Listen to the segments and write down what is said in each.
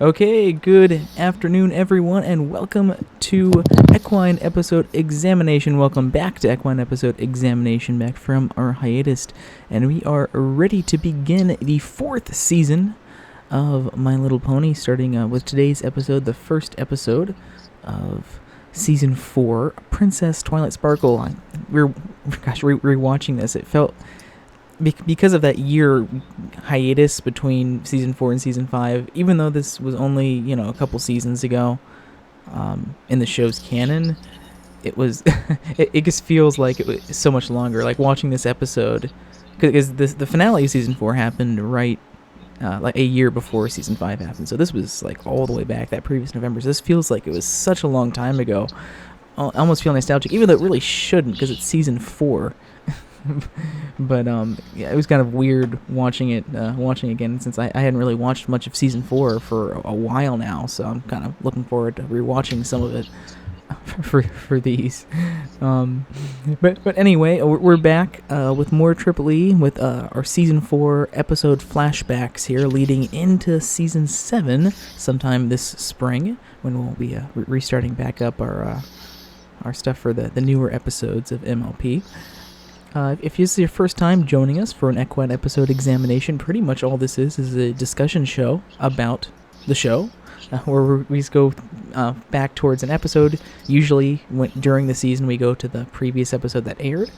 Okay, good afternoon, everyone, and welcome to Equine Episode Examination. Welcome back to Equine Episode Examination, back from our hiatus, and we are ready to begin the fourth season of My Little Pony, starting with today's episode, the first episode of Season 4, Princess Twilight Sparkle. We're rewatching this. It felt... because of that year hiatus between Season 4 and Season 5, even though this was only, a couple seasons ago in the show's canon, it was it just feels like it was so much longer. Like watching this episode, because the finale of Season 4 happened right like a year before Season 5 happened. So this was like all the way back that previous November. So this feels like it was such a long time ago. I almost feel nostalgic, even though it really shouldn't, because it's Season 4. But it was kind of weird watching it again, since I hadn't really watched much of Season 4 for a while now, so I'm kind of looking forward to rewatching some of it for these. But anyway, we're back with more Triple E, with our Season 4 episode flashbacks here, leading into Season 7 sometime this spring, when we'll be restarting back up our stuff for the newer episodes of MLP. If this is your first time joining us for an Equine Episode Examination, pretty much all this is a discussion show about the show, where we just go back towards an episode. Usually, during the season, we go to the previous episode that aired.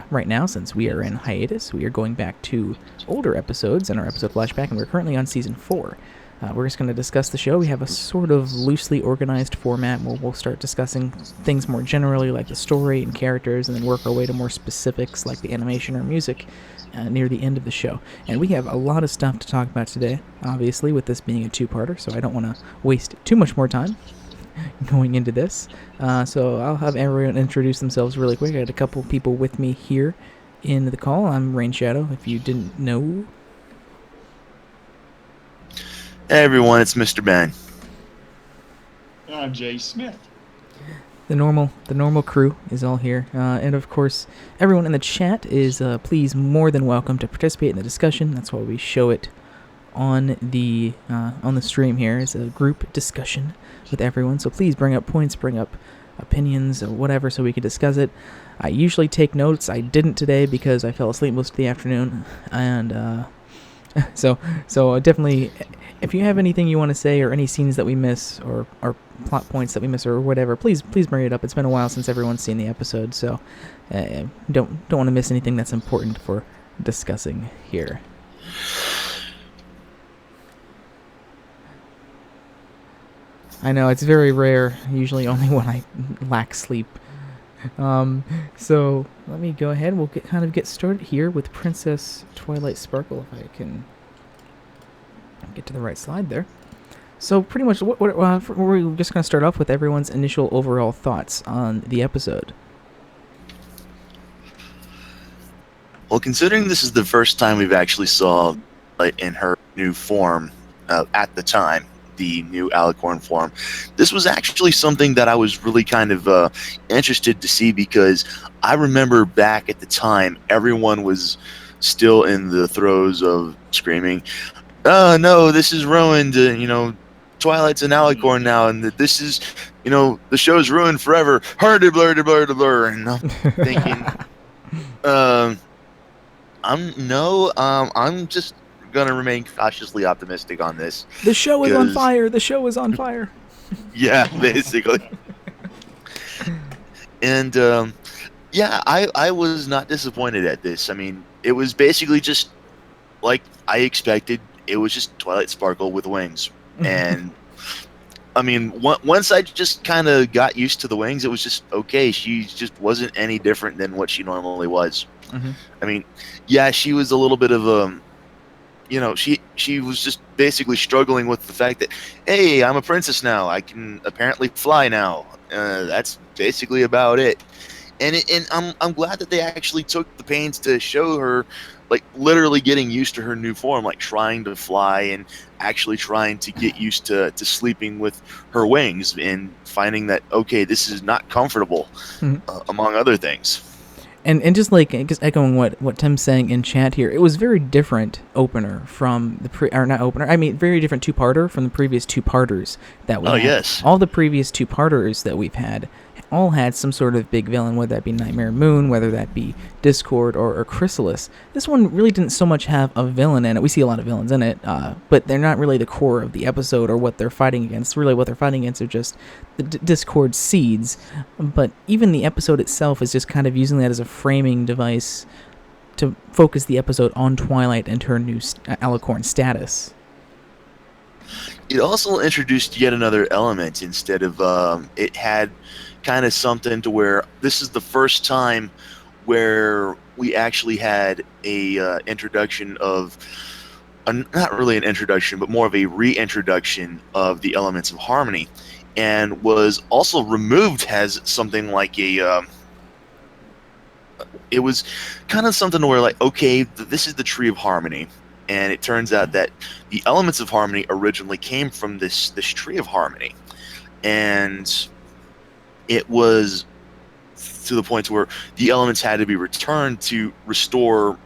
Right now, since we are in hiatus, we are going back to older episodes in our episode flashback, and we're currently on Season 4. We're just going to discuss the show. We have a sort of loosely organized format where we'll start discussing things more generally, like the story and characters, and then work our way to more specifics, like the animation or music, near the end of the show. And we have a lot of stuff to talk about today, obviously, with this being a two-parter, so I don't want to waste too much more time going into this. So I'll have everyone introduce themselves really quick. I had a couple people with me here in the call. I'm Rain Shadow, if you didn't know. Hey everyone, it's Mr. Ben. I'm Jay Smith. The normal crew is all here, and of course, everyone in the chat is please more than welcome to participate in the discussion. That's why we show it on the stream here. It's a group discussion with everyone, so please bring up points, bring up opinions, or whatever, so we can discuss it. I usually take notes. I didn't today because I fell asleep most of the afternoon, and so definitely. If you have anything you want to say, or any scenes that we miss, or plot points that we miss, or whatever, please bring it up. It's been a while since everyone's seen the episode, so don't want to miss anything that's important for discussing here. I know, it's very rare, usually only when I lack sleep. So let me go ahead. We'll get started here with Princess Twilight Sparkle, if I can get to the right slide there. So pretty much, we're just going to start off with everyone's initial overall thoughts on the episode. Well, considering this is the first time we've actually saw, like, in her new form, at the time, the new Alicorn form, this was actually something that I was really kind of interested to see, because I remember back at the time, everyone was still in the throes of screaming, "Oh no, this is ruined, Twilight's an Alicorn now, and this is, the show's ruined forever, hurdy blur, blur, blur," and I'm thinking, I'm just gonna remain cautiously optimistic on this. The show is on fire, the show is on fire. Yeah, basically. And, I was not disappointed at this. I mean, it was basically just like I expected. It was just Twilight Sparkle with wings. And, I mean, once I just kind of got used to the wings, it was just okay. She just wasn't any different than what she normally was. Mm-hmm. I mean, yeah, she was a little bit of she was just basically struggling with the fact that, hey, I'm a princess now. I can apparently fly now. That's basically about it. And I'm glad that they actually took the pains to show her, like, literally getting used to her new form, like trying to fly and actually trying to get used to sleeping with her wings and finding that, okay, this is not comfortable, among other things. And just like just echoing what Tim's saying in chat here, it was very different opener from very different two-parter from the previous two-parters that we had. Yes. All the previous two-parters that we've had all had some sort of big villain, whether that be Nightmare Moon, whether that be Discord or Chrysalis. This one really didn't so much have a villain in it. We see a lot of villains in it, but they're not really the core of the episode or what they're fighting against. Really what they're fighting against are just the Discord seeds. But even the episode itself is just kind of using that as a framing device to focus the episode on Twilight and her new Alicorn status. It also introduced yet another element instead of it had kind of something to where this is the first time where we actually had a introduction of not really an introduction, but more of a reintroduction of the elements of harmony, and was also removed as something like a it was kind of something where, like, okay, this is the tree of harmony, and it turns out that the elements of harmony originally came from this tree of harmony, and it was to the point where the elements had to be returned to restore,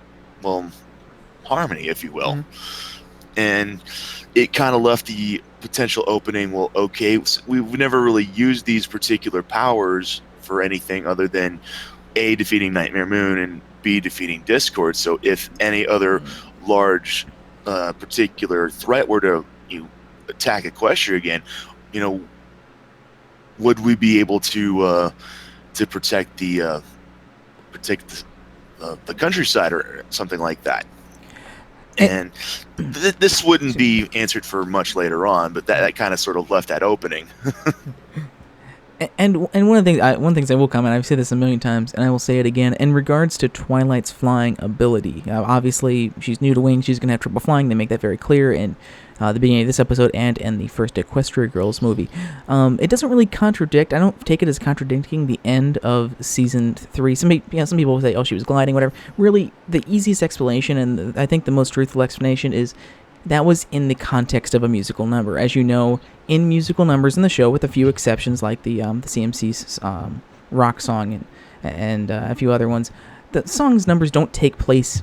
well, harmony, if you will. Mm-hmm. And it kind of left the potential opening, well, okay, we've never really used these particular powers for anything other than A, defeating Nightmare Moon, and B, defeating Discord. So if any other large particular threat were to attack Equestria again, would we be able to protect the countryside or something like that? And this wouldn't be answered for much later on, but that kind of sort of left that opening. And one of the things I will comment, I've said this a million times, and I will say it again, in regards to Twilight's flying ability. Obviously, she's new to wings, she's going to have trouble flying. They make that very clear in the beginning of this episode and in the first Equestria Girls movie. It doesn't really contradict, I don't take it as contradicting the end of Season 3. Some people will say, oh, she was gliding, whatever. Really, the easiest explanation, and I think the most truthful explanation, is that was in the context of a musical number. As you know, in musical numbers in the show, with a few exceptions like the CMC's rock song and a few other ones, the song's numbers don't take place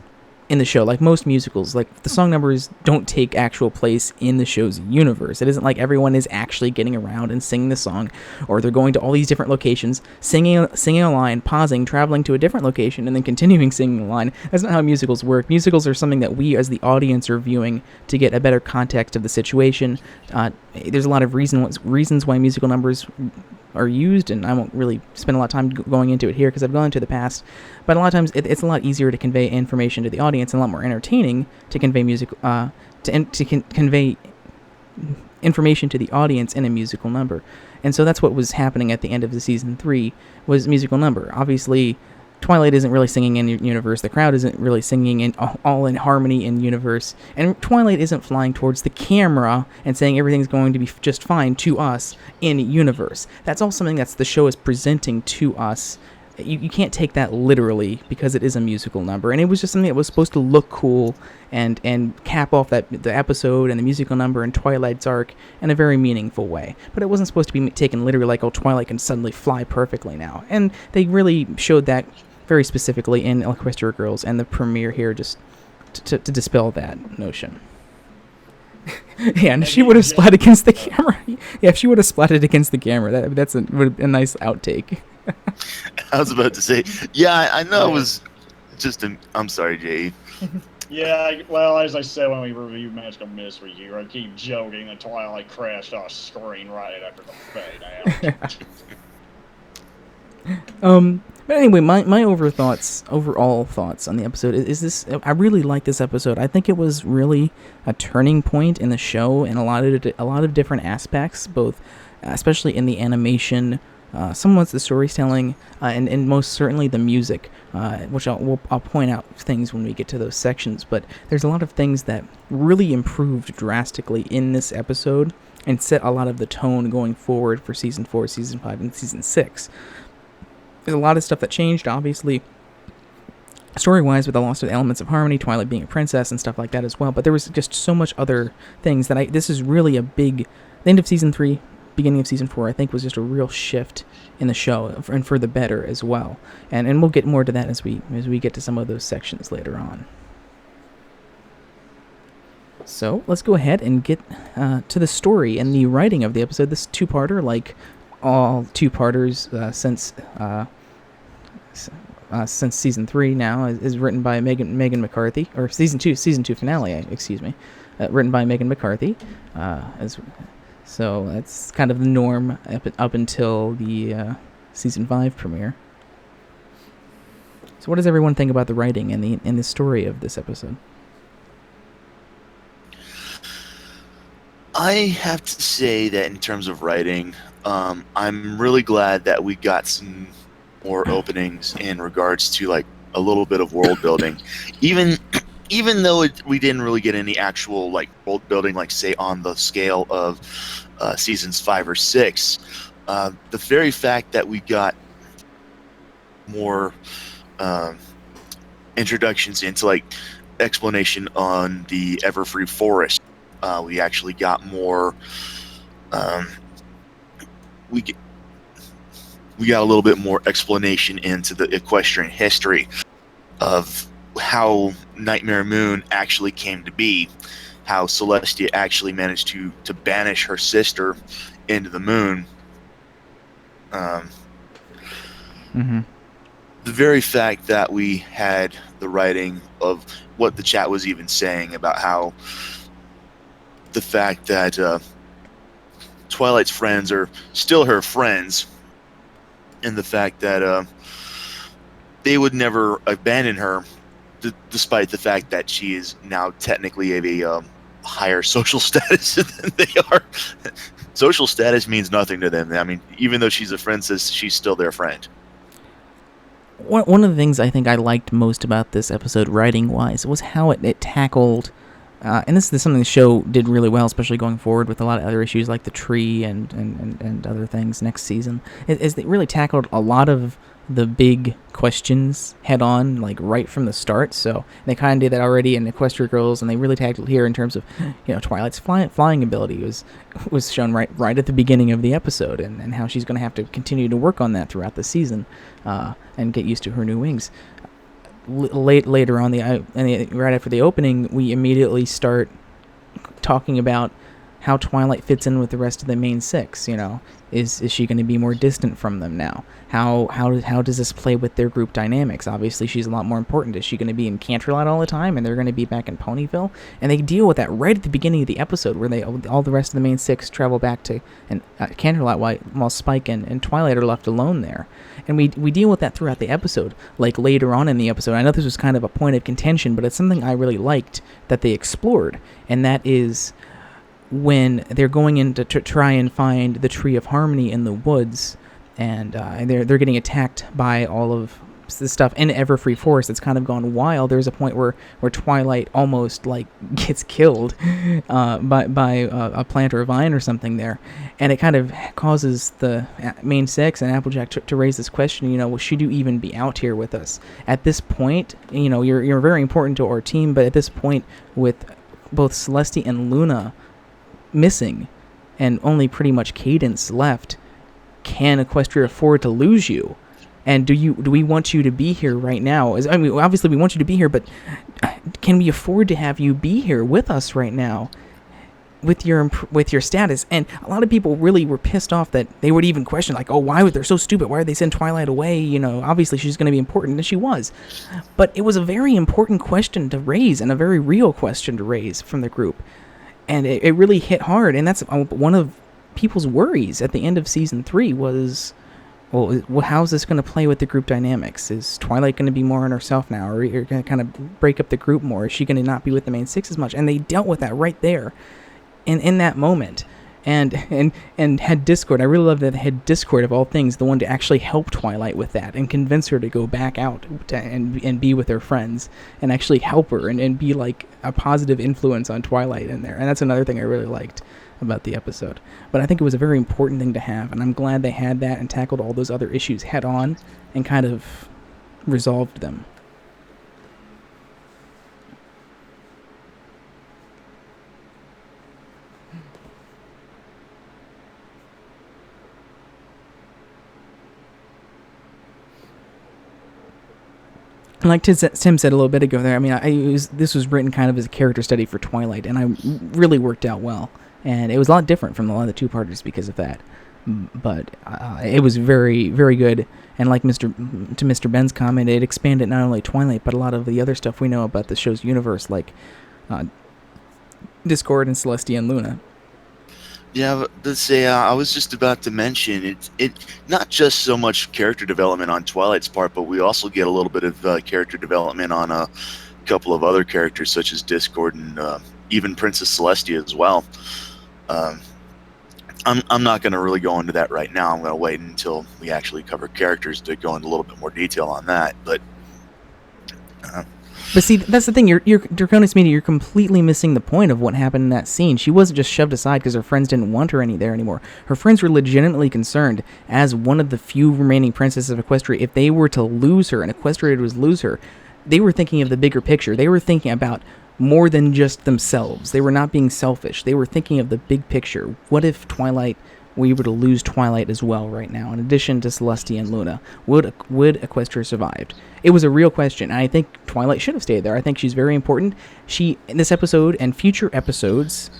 in the show. Like most musicals, like the song numbers don't take actual place in the show's universe. It isn't like everyone is actually getting around and singing the song, or they're going to all these different locations, singing a line, pausing, traveling to a different location, and then continuing singing a line. That's not how musicals work. Musicals are something that we as the audience are viewing to get a better context of the situation. There's a lot of reasons why musical numbers are used, and I won't really spend a lot of time going into it here because I've gone into the past, but a lot of times it's a lot easier to convey information to the audience and a lot more entertaining to convey convey information to the audience in a musical number. And so that's what was happening at the end of the Season 3, was musical number. Obviously, Twilight isn't really singing in universe, the crowd isn't really singing in all in harmony in universe, and Twilight isn't flying towards the camera and saying everything's going to be just fine to us in universe. That's all something that the show is presenting to us. You can't take that literally because it is a musical number, and it was just something that was supposed to look cool and cap off the episode and the musical number and Twilight's arc in a very meaningful way. But it wasn't supposed to be taken literally like, oh, Twilight can suddenly fly perfectly now. And they really showed that very specifically in Equestria Girls and the premiere here, just to dispel that notion. Yeah, and if she would have splatted against the camera. Yeah, if she would have splatted against the camera, that's a nice outtake. I was about to say, yeah, I know it was just I'm sorry, Jay. Yeah, well, as I said when we reviewed Magical Mystery here, I keep joking that Twilight crashed off screen right after the fade out. But anyway, my overall thoughts on the episode is this. I really like this episode. I think it was really a turning point in the show in a lot of different aspects, both especially in the animation, somewhat the storytelling, and most certainly the music, which I'll point out things when we get to those sections. But there's a lot of things that really improved drastically in this episode and set a lot of the tone going forward for Season 4, Season 5, and Season 6. There's a lot of stuff that changed, obviously, story-wise, with the loss of the elements of harmony, Twilight being a princess and stuff like that as well. But there was just so much other things that this is really a big. The end of Season 3 beginning of season 4, I think, was just a real shift in the show, and for the better as well. And we'll get more to that as we get to some of those sections later on. So let's go ahead and get to the story and the writing of the episode. This two-parter, like all two-parters since season 3 now, is written by Megan McCarthy, or season 2 finale, written by Megan McCarthy. So that's kind of the norm up until the season 5 premiere. So what does everyone think about the writing and the story of this episode? I have to say that in terms of writing, I'm really glad that we got some more openings in regards to like a little bit of world building, even though we didn't really get any actual like world building, like say on the scale of seasons 5 or 6. The very fact that we got more introductions into like explanation on the Everfree Forest. We actually got more. We got a little bit more explanation into the equestrian history of how Nightmare Moon actually came to be, how Celestia actually managed to banish her sister into the moon. The very fact that we had the writing of what the chat was even saying about how the fact that Twilight's friends are still her friends, and the fact that they would never abandon her, despite the fact that she is now technically of a higher social status than they are. Social status means nothing to them. I mean, even though she's a princess, she's still their friend. One of the things I think I liked most about this episode, writing-wise, was how it tackled, and this is something the show did really well, especially going forward with a lot of other issues like the tree and other things next season, is they really tackled a lot of the big questions head on, like right from the start. So they kind of did that already in Equestria Girls, and they really tackled here in terms of, Twilight's flying ability was shown right at the beginning of the episode, and how she's going to have to continue to work on that throughout the season, and get used to her new wings. Later on, right after the opening, we immediately start talking about how Twilight fits in with the rest of the main 6. Is she going to be more distant from them now? How does this play with their group dynamics? Obviously, she's a lot more important. Is she going to be in Canterlot all the time, and they're going to be back in Ponyville? And they deal with that right at the beginning of the episode, where all the rest of the main 6 travel back to Canterlot while Spike and Twilight are left alone there. And we deal with that throughout the episode, like later on in the episode. I know this was kind of a point of contention, but it's something I really liked that they explored, and that is when they're going in to try and find the Tree of Harmony in the woods, and they're getting attacked by all of the stuff in Everfree Forest. It's kind of gone wild. There's a point where Twilight almost like gets killed by a plant or a vine or something there, and it kind of causes the main 6 and Applejack to raise this question. Should you even be out here with us at this point? You're very important to our team, but at this point, with both Celestia and Luna missing and only pretty much Cadence left, can Equestria afford to lose you? And do we want you to be here right now? Obviously we want you to be here, but can we afford to have you be here with us right now with your status? And a lot of people really were pissed off that they would even question, like, oh, why would they're so stupid? Why would they send Twilight away? Obviously she's going to be important, and she was. But it was a very important question to raise, and a very real question to raise from the group. And it really hit hard, and that's one of people's worries at the end of Season 3 was, well, how's this going to play with the group dynamics? Is Twilight going to be more on herself now, or you're going to kind of break up the group more? Is she going to not be with the main 6 as much? And they dealt with that right there in that moment. And had Discord. I really love that they had Discord, of all things, the one to actually help Twilight with that and convince her to go back out and be with her friends and actually help her and be like a positive influence on Twilight in there. And that's another thing I really liked about the episode. But I think it was a very important thing to have, and I'm glad they had that and tackled all those other issues head on and kind of resolved them. like Tim said a little bit ago there, I mean, this was written kind of as a character study for Twilight, and I really worked out well. And it was a lot different from a lot of the two-parters because of that. But it was very, very good. And like Mr. Ben's comment, it expanded not only Twilight, but a lot of the other stuff we know about the show's universe, like Discord and Celestia and Luna. Yeah, but let's say I was just about to mention it not just so much character development on Twilight's part, but we also get a little bit of character development on a couple of other characters such as Discord and even Princess Celestia as well. I'm not going to really go into that right now. I'm going to wait until we actually cover characters to go into a little bit more detail on that. But see, that's the thing. You're Draconis Media. You're completely missing the point of what happened in that scene. She wasn't just shoved aside because her friends didn't want her there anymore. Her friends were legitimately concerned, as one of the few remaining princesses of Equestria, if they were to lose her and Equestria was lose her, they were thinking of the bigger picture. They were thinking about more than just themselves. They were not being selfish. They were thinking of the big picture. What if we were to lose Twilight as well right now, in addition to Celestia and Luna? Would Equestria survived? It was a real question, and I think Twilight should have stayed there. I think she's very important. In this episode and future episodes,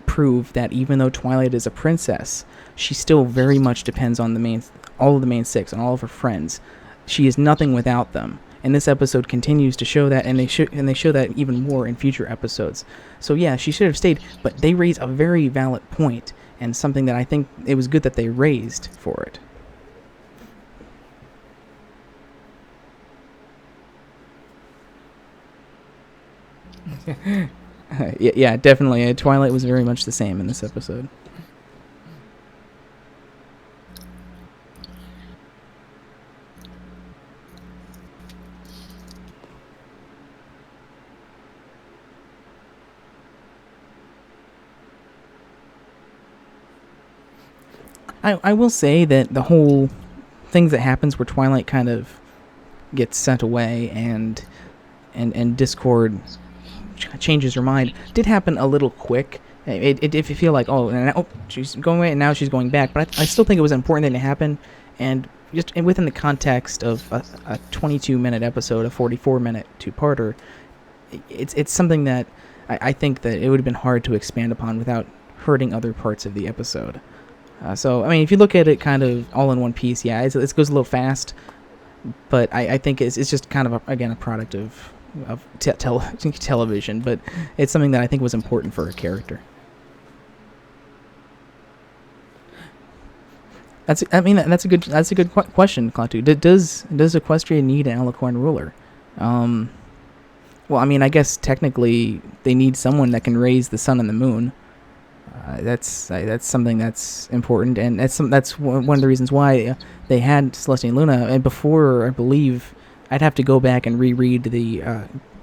prove that even though Twilight is a princess, she still very much depends on all of the main six and all of her friends. She is nothing without them. And this episode continues to show that, and they show that even more in future episodes. So yeah, she should have stayed, but they raise a very valid point, and something that I think it was good that they raised for it. Yeah, definitely. Twilight was very much the same in this episode. I will say that the whole things that happens where Twilight kind of gets sent away and Discord changes her mind did happen a little quick. If you feel like, she's going away and now she's going back, but I still think it was an important thing to happen, and just within the context of a 22-minute episode, a 44-minute two-parter, it's something that I think that it would have been hard to expand upon without hurting other parts of the episode. So, I mean, if you look at it kind of all in one piece, yeah, it goes a little fast, but I think it's just kind of, a product of television, but it's something that I think was important for a character. That's a good question, Klaatu. Does Equestria need an Alicorn ruler? Well, I mean, I guess technically they need someone that can raise the sun and the moon. That's something that's important, and that's one of the reasons why they had Celestia and Luna. And before, I believe, I'd have to go back and reread the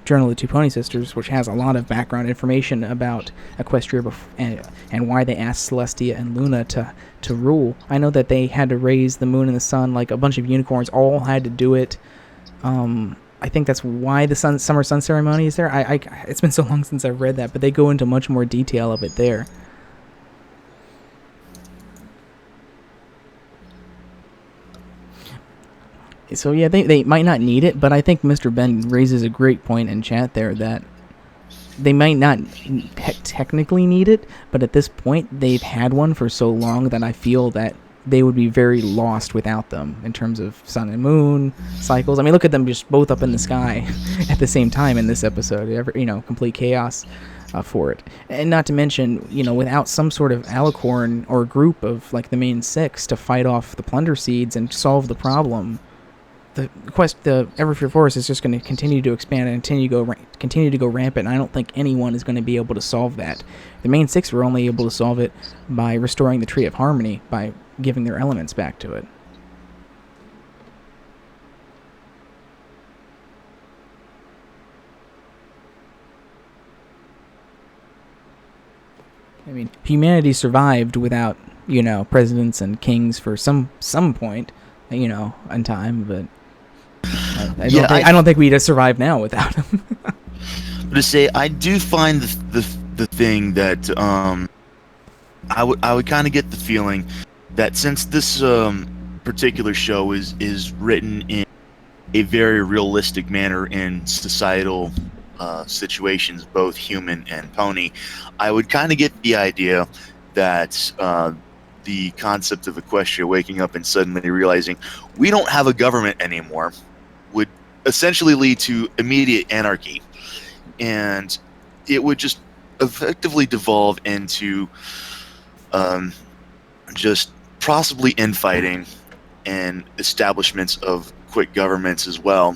Journal of the Two Pony Sisters, which has a lot of background information about Equestria and why they asked Celestia and Luna to rule. I know that they had to raise the moon and the sun, like a bunch of unicorns all had to do it. I think that's why the summer sun ceremony is there. It's been so long since I've read that, but they go into much more detail of it there. So yeah, they might not need it, but I think Mr. Ben raises a great point in chat there that they might not technically need it, but at this point they've had one for so long that I feel that they would be very lost without them in terms of sun and moon cycles. I mean, look at them just both up in the sky at the same time in this episode. Complete chaos for it. And not to mention, without some sort of alicorn or group of like the main six to fight off the plunder seeds and solve the problem, the Everfear Forest is just going to continue to expand and continue to go rampant. And I don't think anyone is going to be able to solve that. The main six were only able to solve it by restoring the Tree of Harmony, by giving their elements back to it. I mean, humanity survived without, presidents and kings for some point, in time, but I don't think we'd have survived now without them. But to say, I do find the thing that I would kind of get the feeling that since this particular show is written in a very realistic manner in societal situations, both human and pony, I would kind of get the idea that the concept of Equestria waking up and suddenly realizing we don't have a government anymore would essentially lead to immediate anarchy, and it would just effectively devolve into just possibly infighting and establishments of quick governments as well.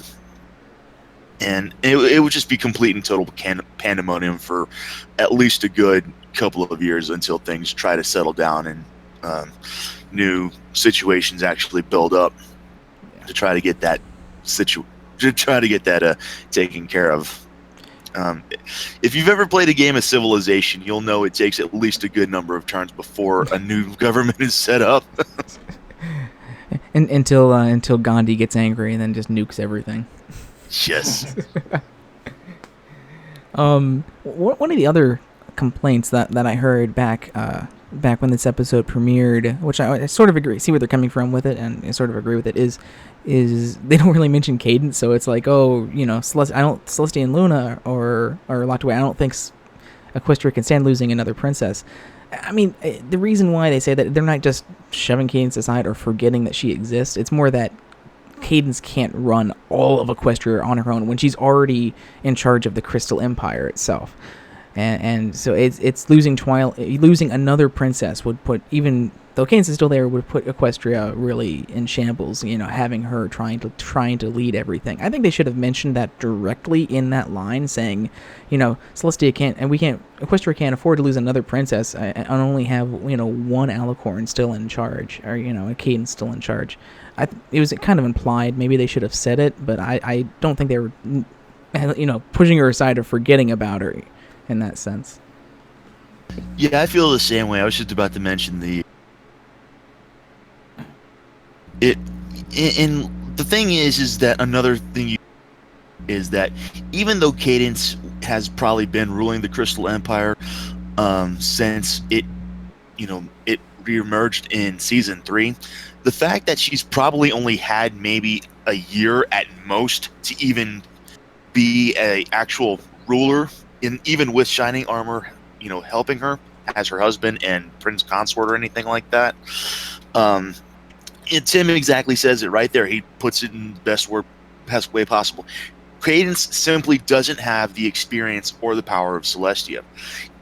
And it would just be complete and total pandemonium for at least a good couple of years until things try to settle down and new situations actually build up to try to get that taken care of. If you've ever played a game of Civilization, you'll know it takes at least a good number of turns before a new government is set up. Until Gandhi gets angry and then just nukes everything. Yes. One of the other complaints that I heard back when this episode premiered, which I sort of agree, see where they're coming from with it, and I sort of agree with it, is they don't really mention Cadence, so it's like, oh, Celestia and Luna are locked away. I don't think Equestria can stand losing another princess. I mean, the reason why they say that, they're not just shoving Cadence aside or forgetting that she exists. It's more that Cadence can't run all of Equestria on her own when she's already in charge of the Crystal Empire itself. And so it's losing another princess would put, even though Cadence is still there, would put Equestria really in shambles, having her trying to lead everything. I think they should have mentioned that directly in that line, saying, Celestia Equestria can't afford to lose another princess and only have, one Alicorn still in charge, or, a Cadence still in charge. It was kind of implied. Maybe they should have said it, but I don't think they were, pushing her aside or forgetting about her in that sense. Yeah, I feel the same way. I was just about to mention the thing is that another thing is that even though Cadence has probably been ruling the Crystal Empire since it reemerged in season 3, the fact that she's probably only had maybe a year at most to even be a actual ruler, even with Shining Armor, helping her as her husband and Prince Consort or anything like that. And Tim exactly says it right there. He puts it in the best way possible. Cadence simply doesn't have the experience or the power of Celestia.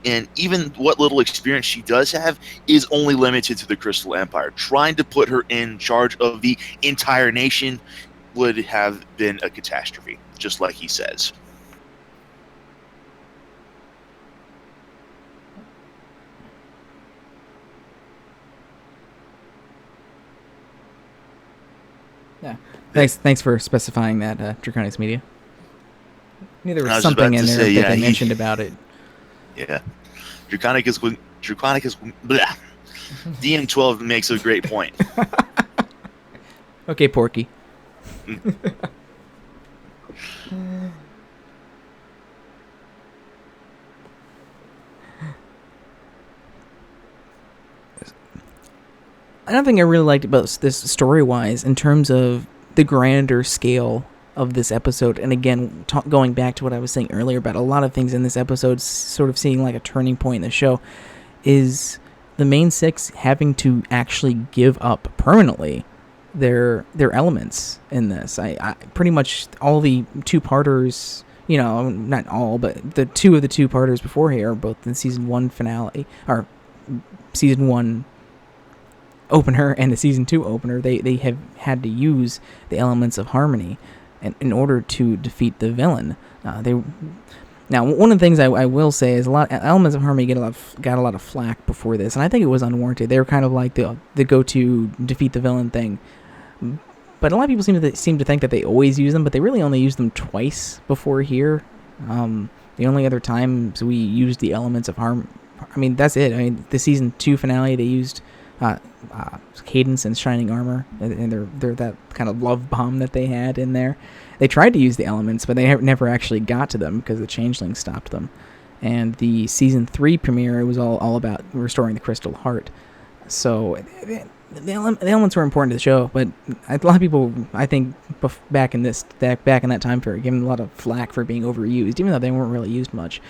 And even what little experience she does have is only limited to the Crystal Empire. Trying to put her in charge of the entire nation would have been a catastrophe, just like he says. Yeah. Thanks for specifying that, Draconis Media. I knew there was something in there that they mentioned about it. Yeah. Draconicus blah. DM12 makes a great point. Okay, Porky. Another thing I really liked about this story-wise, in terms of the grander scale of this episode, and again, going back to what I was saying earlier about a lot of things in this episode sort of seeing like a turning point in the show, is the main six having to actually give up permanently their elements in this. I pretty much all the two-parters, not all, but the two of the two-parters before here, both in season 1 finale, or season 1 opener and the season 2 opener, they have had to use the elements of harmony in order to defeat the villain. Now, one of the things I will say is elements of harmony got a lot of flack before this, and I think it was unwarranted. They were kind of like the go-to defeat the villain thing. But a lot of people seem to think that they always use them, but they really only used them twice before here. The only other times we used the elements of harmony, that's it. The season 2 finale, they used Cadence and Shining Armor, and they're that kind of love bomb that they had in there. They tried to use the elements, but they never actually got to them because the Changeling stopped them. And the season 3 premiere, it was all about restoring the Crystal Heart. So the elements were important to the show, but a lot of people, I think, back in that time period, gave them a lot of flack for being overused, even though they weren't really used much.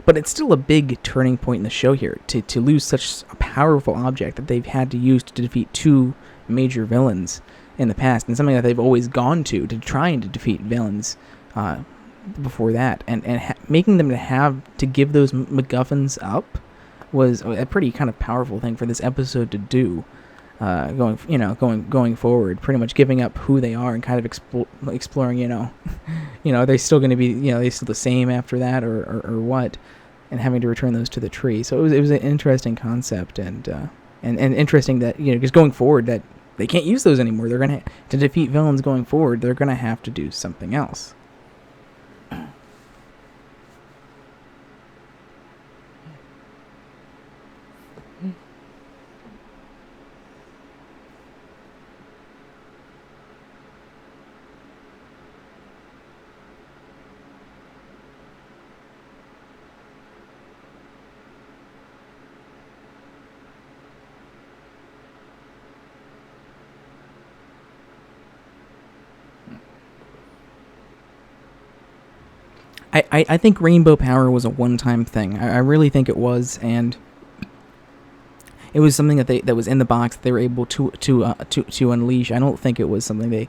But it's still a big turning point in the show here to lose such a powerful object that they've had to use to defeat two major villains in the past, and something that they've always gone to trying to defeat villains before that, and making them to give those MacGuffins up was a pretty kind of powerful thing for this episode to do. Going forward, pretty much giving up who they are and kind of exploring, are they still going to be, are they still the same after that, or what, and having to return those to the tree. So it was an interesting concept, and interesting that just going forward that they can't use those anymore. They're gonna to defeat villains going forward. They're gonna have to do something else. I think Rainbow Power was a one-time thing. I really think it was, and it was something that was in the box that they were able to unleash. I don't think it was something they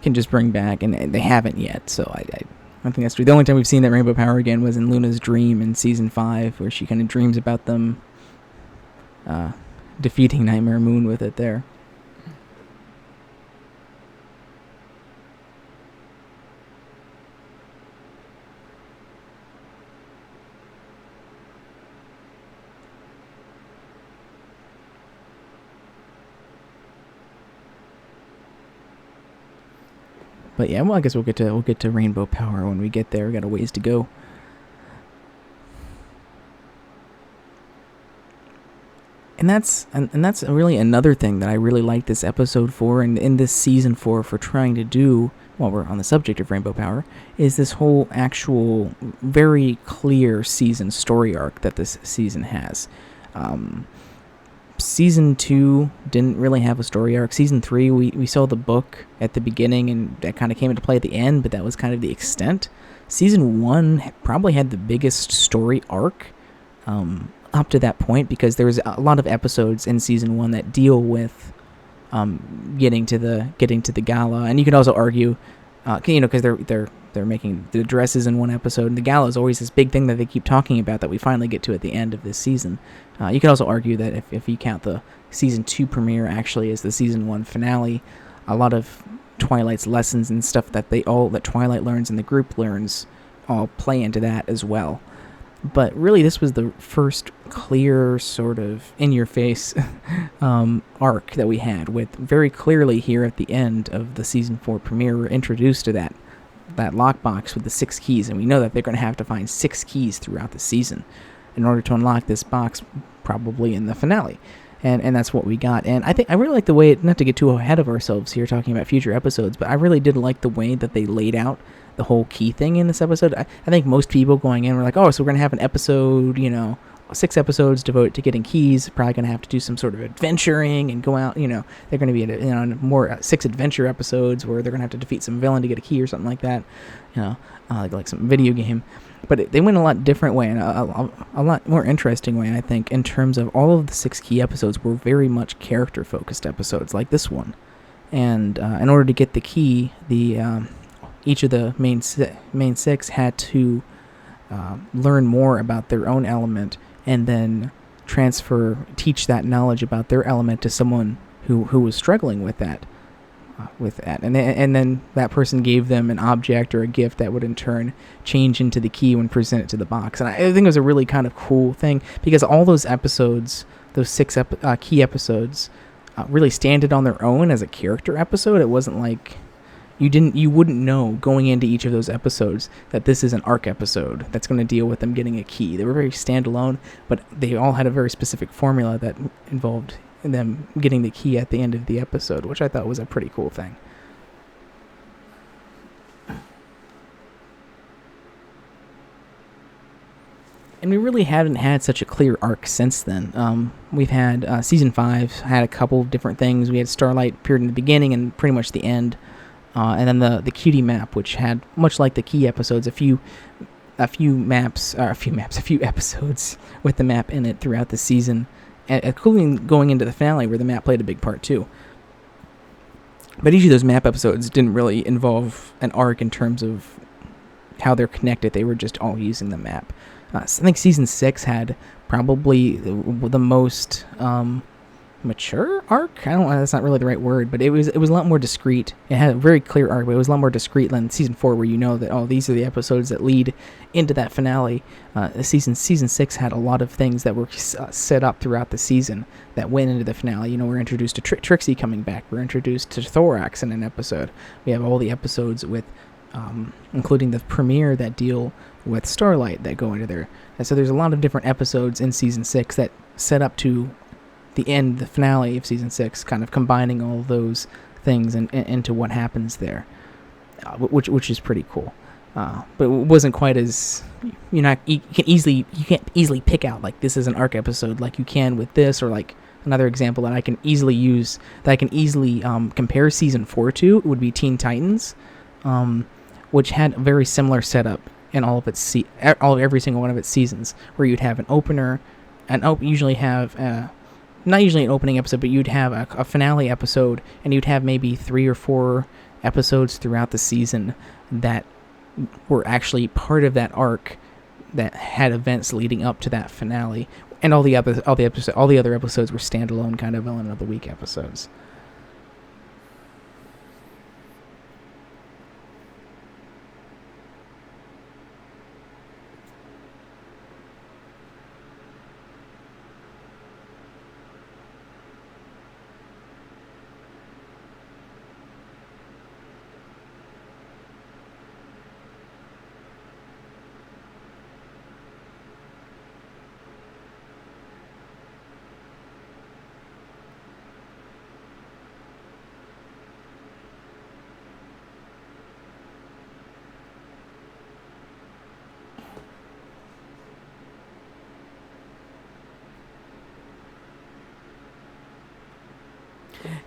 can just bring back, and they haven't yet. So I think that's true. The only time we've seen that Rainbow Power again was in Luna's dream in season 5, where she kind of dreams about them defeating Nightmare Moon with it there. But yeah, well, I guess we'll get to Rainbow Power when we get there. We got a ways to go. And that's really another thing that I really like this episode for, and in this season for trying to do, while we're on the subject of Rainbow Power, is this whole actual very clear season story arc that this season has. Season 2 didn't really have a story arc. Season 3, we saw the book at the beginning, and that kind of came into play at the end, but that was kind of the extent. Season 1 probably had the biggest story arc up to that point, because there was a lot of episodes in Season 1 that deal with getting to the gala. And you could also argue, because they're making the dresses in one episode, and the gala is always this big thing that they keep talking about that we finally get to at the end of this season. You could also argue that if you count the Season 2 premiere actually as the Season 1 finale, a lot of Twilight's lessons and stuff that Twilight learns and the group learns all play into that as well. But really, this was the first clear sort of in-your-face arc that we had, with very clearly here at the end of the Season 4 premiere, we're introduced to that lockbox with the 6 keys, and we know that they're going to have to find 6 keys throughout the season in order to unlock this box, probably in the finale. And that's what we got. And I really like the way, not to get too ahead of ourselves here talking about future episodes, but I really did like the way that they laid out the whole key thing in this episode. I think most people going in were like, oh, so we're going to have an episode, 6 episodes devoted to getting keys, probably going to have to do some sort of adventuring and go out, they're going to be in more 6 adventure episodes where they're going to have to defeat some villain to get a key or something like that, like some video game. But they went a lot different way, and a lot more interesting way, I think, in terms of all of the 6 key episodes were very much character-focused episodes, like this one. And in order to get the key, each of the main 6 had to learn more about their own element, and then teach that knowledge about their element to someone who was struggling with that. And then that person gave them an object or a gift that would in turn change into the key when presented to the box. And I think it was a really kind of cool thing, because all those episodes, those 6 key episodes, really standed on their own as a character episode. It wasn't like you wouldn't know going into each of those episodes that this is an arc episode that's going to deal with them getting a key. They were very standalone, but they all had a very specific formula that involved them getting the key at the end of the episode, which I thought was a pretty cool thing. And we really haven't had such a clear arc since then. We've had season 5 had a couple of different things. We had Starlight appeared in the beginning and pretty much the end, and then the cutie map, which had, much like the key episodes, a few episodes with the map in it throughout the season, including going into the finale where the map played a big part too. But each of those map episodes didn't really involve an arc in terms of how they're connected. They were just all using the map. I think season 6 had probably the most mature arc. I don't know, that's not really the right word, but it was a lot more discreet. It had a very clear arc, but it was a lot more discreet than season 4, where you know that these are the episodes that lead into that finale. Season 6 had a lot of things that were set up throughout the season that went into the finale. You know, we're introduced to Trixie coming back. We're introduced to Thorax in an episode. We have all the episodes with, including the premiere that deal with Starlight that go into there. And so there's a lot of different episodes in season 6 that set up to the end, the finale of season 6, kind of combining all of those things into what happens there, which is pretty cool. But it wasn't quite as you can't easily pick out like this is an arc episode like you can with this, or like another example that I can easily use compare season 4 to would be Teen Titans, which had a very similar setup in all of its every single one of its seasons, where you'd have an opener, usually have not usually an opening episode, but you'd have a finale episode, and you'd have maybe 3 or 4 episodes throughout the season that were actually part of that arc that had events leading up to that finale, and all the other episodes were standalone kind of villain of the week episodes.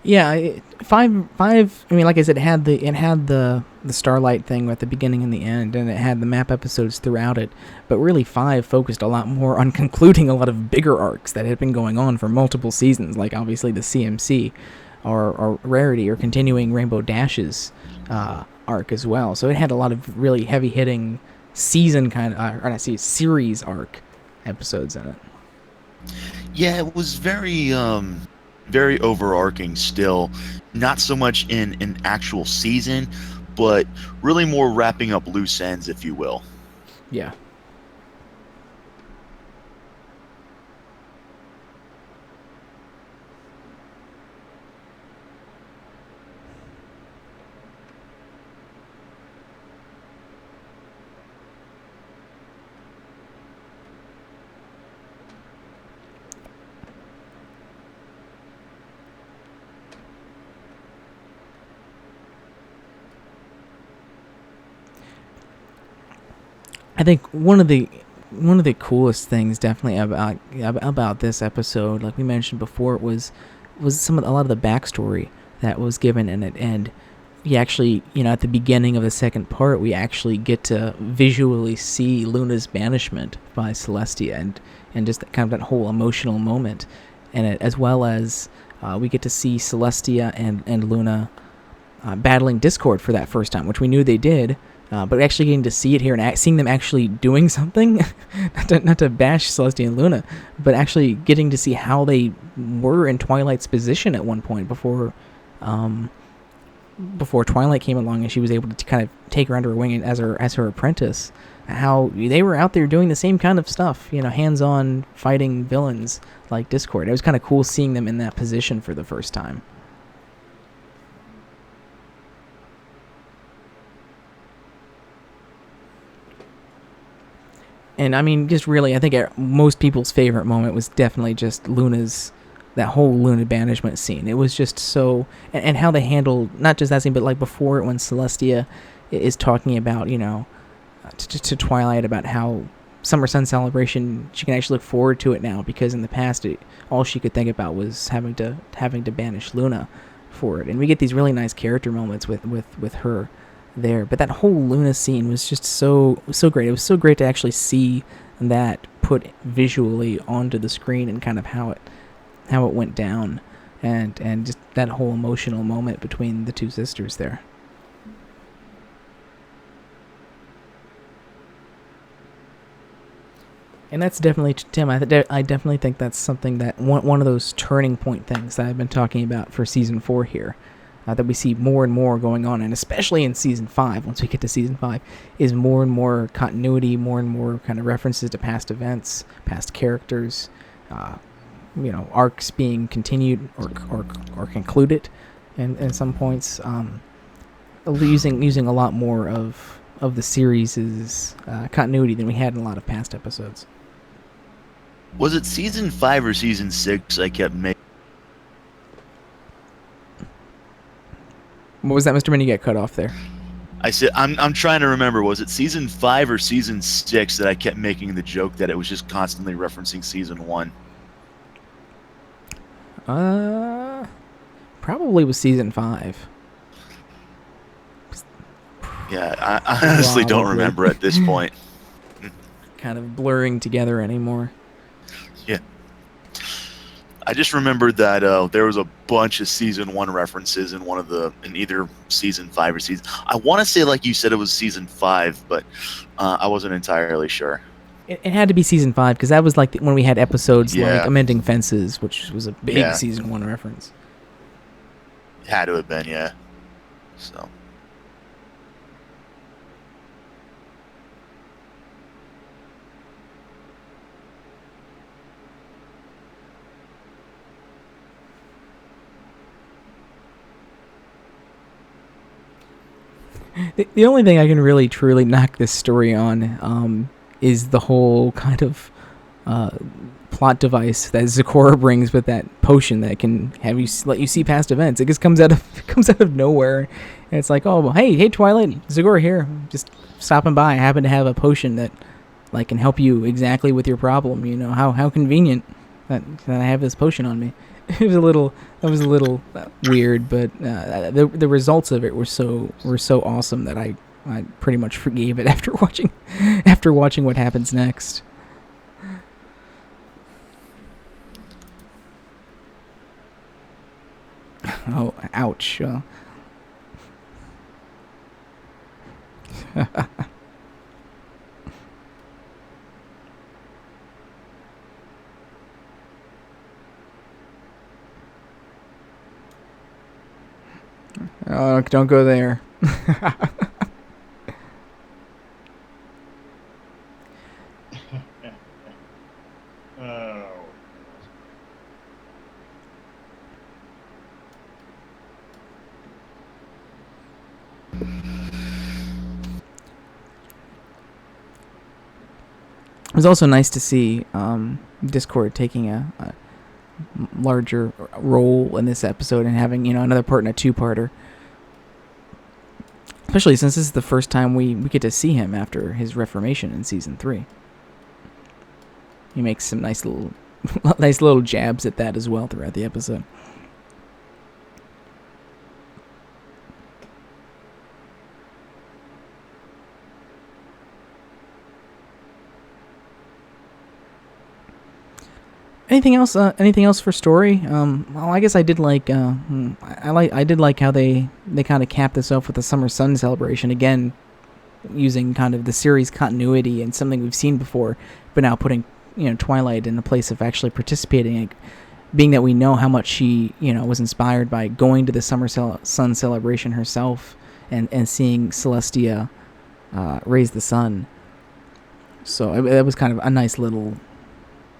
Yeah, five. I mean, like I said, it had the Starlight thing at the beginning and the end, and it had the map episodes throughout it. But really, 5 focused a lot more on concluding a lot of bigger arcs that had been going on for multiple seasons, like obviously the CMC, or Rarity, or continuing Rainbow Dash's arc as well. So it had a lot of really heavy hitting series arc episodes in it. Yeah, it was very very overarching still, not so much in an actual season, but really more wrapping up loose ends, if you will. Yeah. I think one of the coolest things definitely about this episode, like we mentioned before, was a lot of the backstory that was given in it, and you actually, at the beginning of the second part, we actually get to visually see Luna's banishment by Celestia, and just kind of that whole emotional moment in it, as well as we get to see Celestia and Luna battling Discord for that first time, which we knew they did. But actually getting to see it here and seeing them actually doing something, not to bash Celestia and Luna, but actually getting to see how they were in Twilight's position at one point before Twilight came along and she was able to kind of take her under her wing as her apprentice. How they were out there doing the same kind of stuff, hands-on fighting villains like Discord. It was kind of cool seeing them in that position for the first time. And I mean, just really, I think most people's favorite moment was definitely just that whole Luna banishment scene. It was just so, and how they handled, not just that scene, but like before it, when Celestia is talking about, to Twilight about how Summer Sun celebration, she can actually look forward to it now, because in the past all she could think about was having to banish Luna for it. And we get these really nice character moments with her there. But that whole Luna scene was just so great. It was so great to actually see that put visually onto the screen, and kind of how it went down, and just that whole emotional moment between the two sisters there. And that's definitely, Tim, I definitely think that's something that one of those turning point things that I've been talking about for Season 4 here, that we see more and more going on, and especially in Season 5, once we get to Season 5, is more and more continuity, more and more kind of references to past events, past characters, arcs being continued or concluded in some points, using a lot more of the series' continuity than we had in a lot of past episodes. Was it Season 5 or Season 6 I kept making? What was that, Mr. Minnie? You got cut off there. I said, I'm trying to remember. Was it Season 5 or Season 6 that I kept making the joke that it was just constantly referencing Season 1? Probably was Season 5. Yeah, I honestly don't remember at this point. Kind of blurring together anymore. Yeah. I just remembered that there was a bunch of Season 1 references in in either Season 5 or Season... I want to say, like you said, it was Season 5, but I wasn't entirely sure. It had to be Season 5, because that was like when we had episodes like Amending Fences, which was a big Season 1 reference. It had to have been, yeah. So... The only thing I can really truly knock this story on is the whole kind of plot device that Zecora brings with that potion that can let you see past events. It just comes out of nowhere, and it's like, oh, hey Twilight, Zecora here, just stopping by. I happen to have a potion that can help you exactly with your problem. How convenient that I have this potion on me. It was a little weird, but the results of it were so awesome that I pretty much forgave it after watching what happens next. Oh, ouch. Oh, don't go there. Oh. It was also nice to see Discord taking a larger role in this episode, and having another part in a two-parter. Especially since this is the first time we get to see him after his reformation in Season 3. He makes some nice little jabs at that as well throughout the episode. Anything else for story? Well, I guess I did like I did like how they kind of capped this off with the Summer Sun celebration again, using kind of the series continuity and something we've seen before, but now putting Twilight in the place of actually participating, being that we know how much she was inspired by going to the Summer Sun celebration herself and seeing Celestia raise the sun. So it was kind of a nice little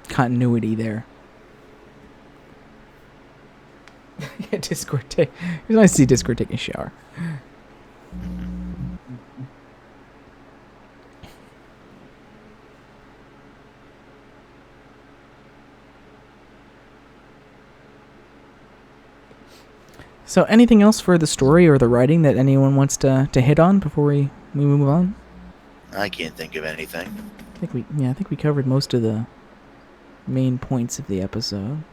continuity there. Yeah, Discord it was nice to see Discord taking a shower. So anything else for the story or the writing that anyone wants to hit on before we move on? I can't think of anything. I think we covered most of the main points of the episode.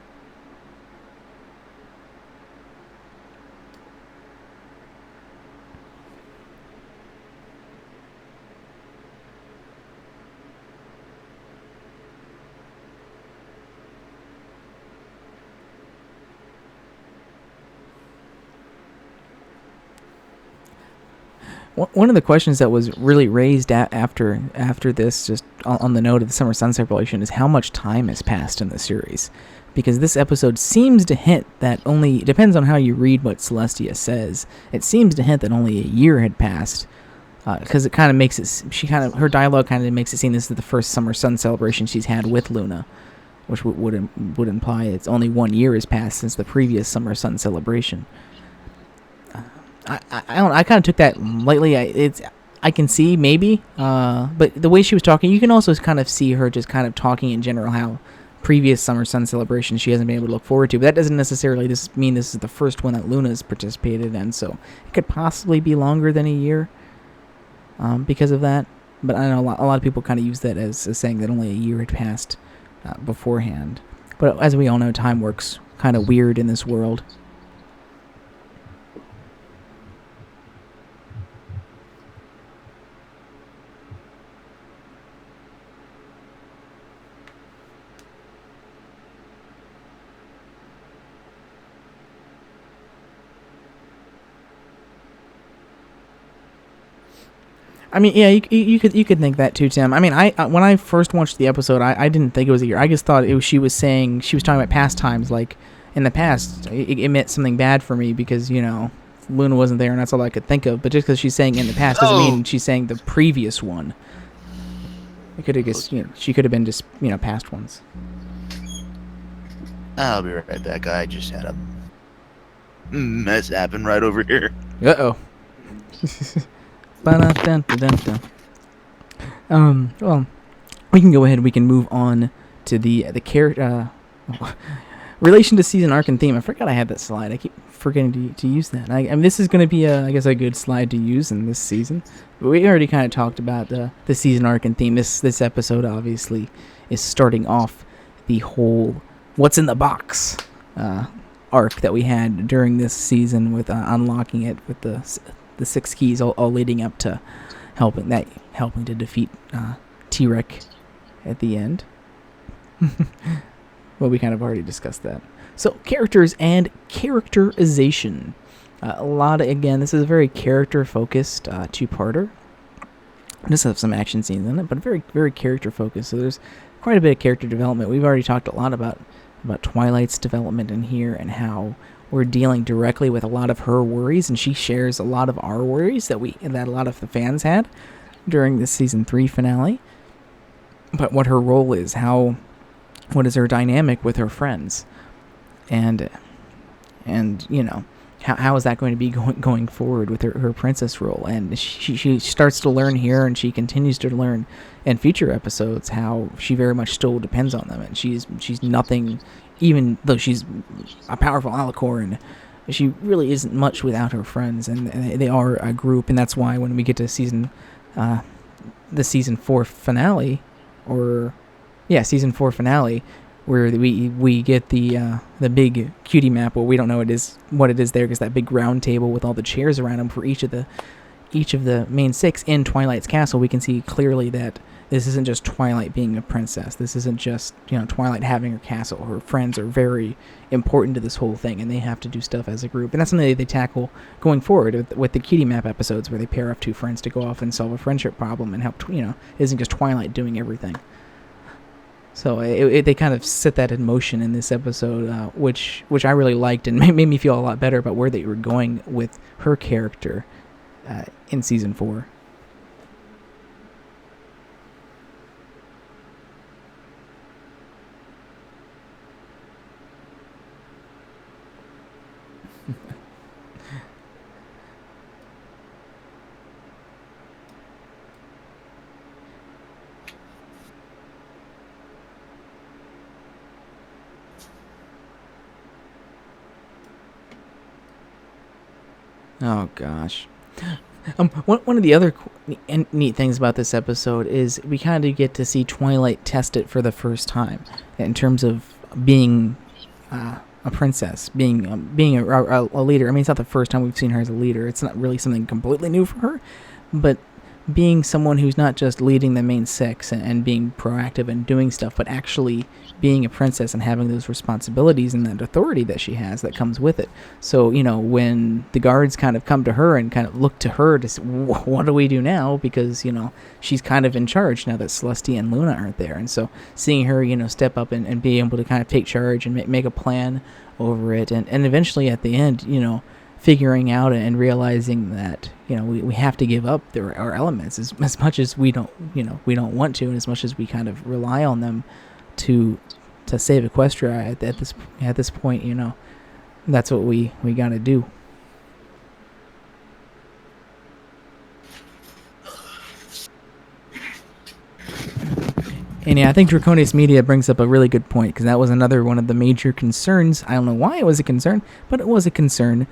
One of the questions that was really raised after this, just on the note of the Summer Sun Celebration, is how much time has passed in the series. Because this episode seems to hint that it depends on how you read what Celestia says, it seems to hint that only a year had passed. Because it kind of makes it, her dialogue kind of makes it seem this is the first Summer Sun Celebration she's had with Luna, which would imply it's only 1 year has passed since the previous Summer Sun Celebration. I kind of took that lightly. I can see maybe, but the way she was talking, you can also kind of see her just kind of talking in general how previous Summer Sun celebrations she hasn't been able to look forward to. But that doesn't necessarily mean this is the first one that Luna's participated in. So it could possibly be longer than a year because of that. But I know a lot of people kind of use that as saying that only a year had passed beforehand. But as we all know, time works kind of weird in this world. I mean, yeah, you could think that too, Tim. I mean, when I first watched the episode, I didn't think it was a year. I just thought she was talking about past times, like in the past, it meant something bad for me because Luna wasn't there, and that's all I could think of. But just because she's saying in the past doesn't mean she's saying the previous one. It could have just she could have been just past ones. I'll be right back. I just had a mess happen right over here. Uh-oh. Well, we can go ahead. We can move on to the character relation to season arc and theme. I forgot I had that slide. I keep forgetting to use that. I mean, this is going to be I guess a good slide to use in this season. But we already kind of talked about the season arc and theme. This episode obviously is starting off the whole "What's in the box" arc that we had during this season with unlocking it with the 6 keys, all leading up to helping to defeat T-Rex at the end. Well, we kind of already discussed that. So, characters and characterization. This is a very character-focused 2-parter. Just have some action scenes in it, but very, very character-focused. So there's quite a bit of character development. We've already talked a lot about Twilight's development in here and how we're dealing directly with a lot of her worries, and she shares a lot of our worries that a lot of the fans had during the season 3 finale. But what her role is, what is her dynamic with her friends, and how is that going to be going forward with her princess role? And she starts to learn here, and she continues to learn in future episodes how she very much still depends on them, and she's nothing. Even though she's a powerful Alicorn, she really isn't much without her friends, and they are a group, and that's why when we get to the season 4 finale, season 4 finale, where we get the big cutie map, where we don't know what it is there, because that big round table with all the chairs around them for each of the main 6 in Twilight's castle, we can see clearly that this isn't just Twilight being a princess. This isn't just, Twilight having her castle. Her friends are very important to this whole thing, and they have to do stuff as a group. And that's something they tackle going forward with the Cutie Map episodes, where they pair up 2 friends to go off and solve a friendship problem and help, it isn't just Twilight doing everything. So they kind of set that in motion in this episode, which I really liked and made me feel a lot better about where they were going with her character in season 4. Oh gosh. One of the other neat things about this episode is we kind of get to see Twilight test it for the first time in terms of being a princess, being a leader. I mean, it's not the first time we've seen her as a leader. It's not really something completely new for her, but being someone who's not just leading the main six and being proactive and doing stuff, but actually being a princess and having those responsibilities and that authority that she has that comes with it. So, when the guards kind of come to her and kind of look to her to say, what do we do now? Because, she's kind of in charge now that Celestia and Luna aren't there. And so seeing her, step up and be able to kind of take charge and make a plan over it. And eventually at the end, figuring out and realizing that we have to give up our elements as much as we don't want to, and as much as we kind of rely on them to save Equestria at this point. That's what we got to do. And yeah, I think Draconius Media brings up a really good point, because that was another one of the major concerns. I don't know why it was a concern, but it was a concern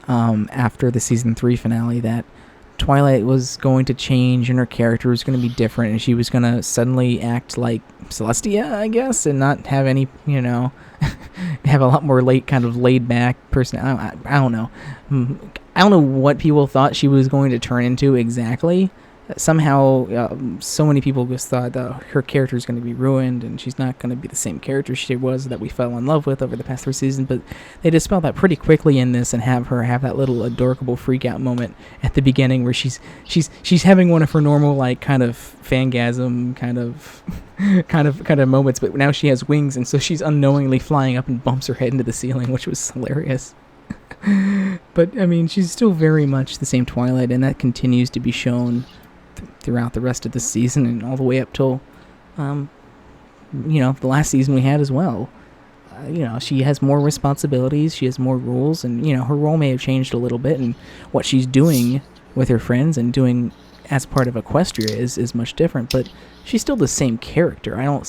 after the season 3 finale, that Twilight was going to change and her character was going to be different, and she was going to suddenly act like Celestia, I guess, and not have any, have a lot more laid back person. I don't know. I don't know what people thought she was going to turn into exactly. Somehow, so many people just thought that her character is going to be ruined and she's not going to be the same character she was that we fell in love with over the past 3 seasons. But they dispel that pretty quickly in this and have her have that little adorable freak out moment at the beginning where she's having one of her normal kind of fangasm kind of moments, but now she has wings, and so she's unknowingly flying up and bumps her head into the ceiling, which was hilarious. But I mean, she's still very much the same Twilight, and that continues to be shown throughout the rest of the season and all the way up till the last season we had as well. She has more responsibilities, she has more rules, and her role may have changed a little bit, and what she's doing with her friends and doing as part of Equestria is much different, but she's still the same character. I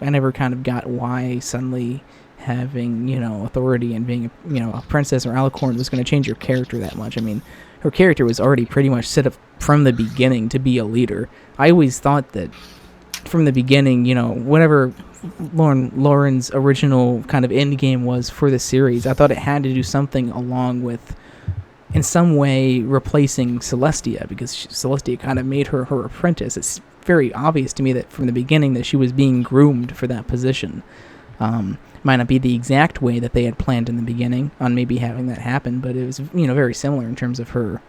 never kind of got why suddenly having authority and being a princess or alicorn was going to change your character that much. I mean, her character was already pretty much set up from the beginning to be a leader. I always thought that from the beginning, whatever Lauren's original kind of end game was for the series, I thought it had to do something along with, in some way, replacing Celestia, because Celestia kind of made her apprentice. It's very obvious to me that from the beginning that she was being groomed for that position. Might not be the exact way that they had planned in the beginning on maybe having that happen, but it was very similar in terms of her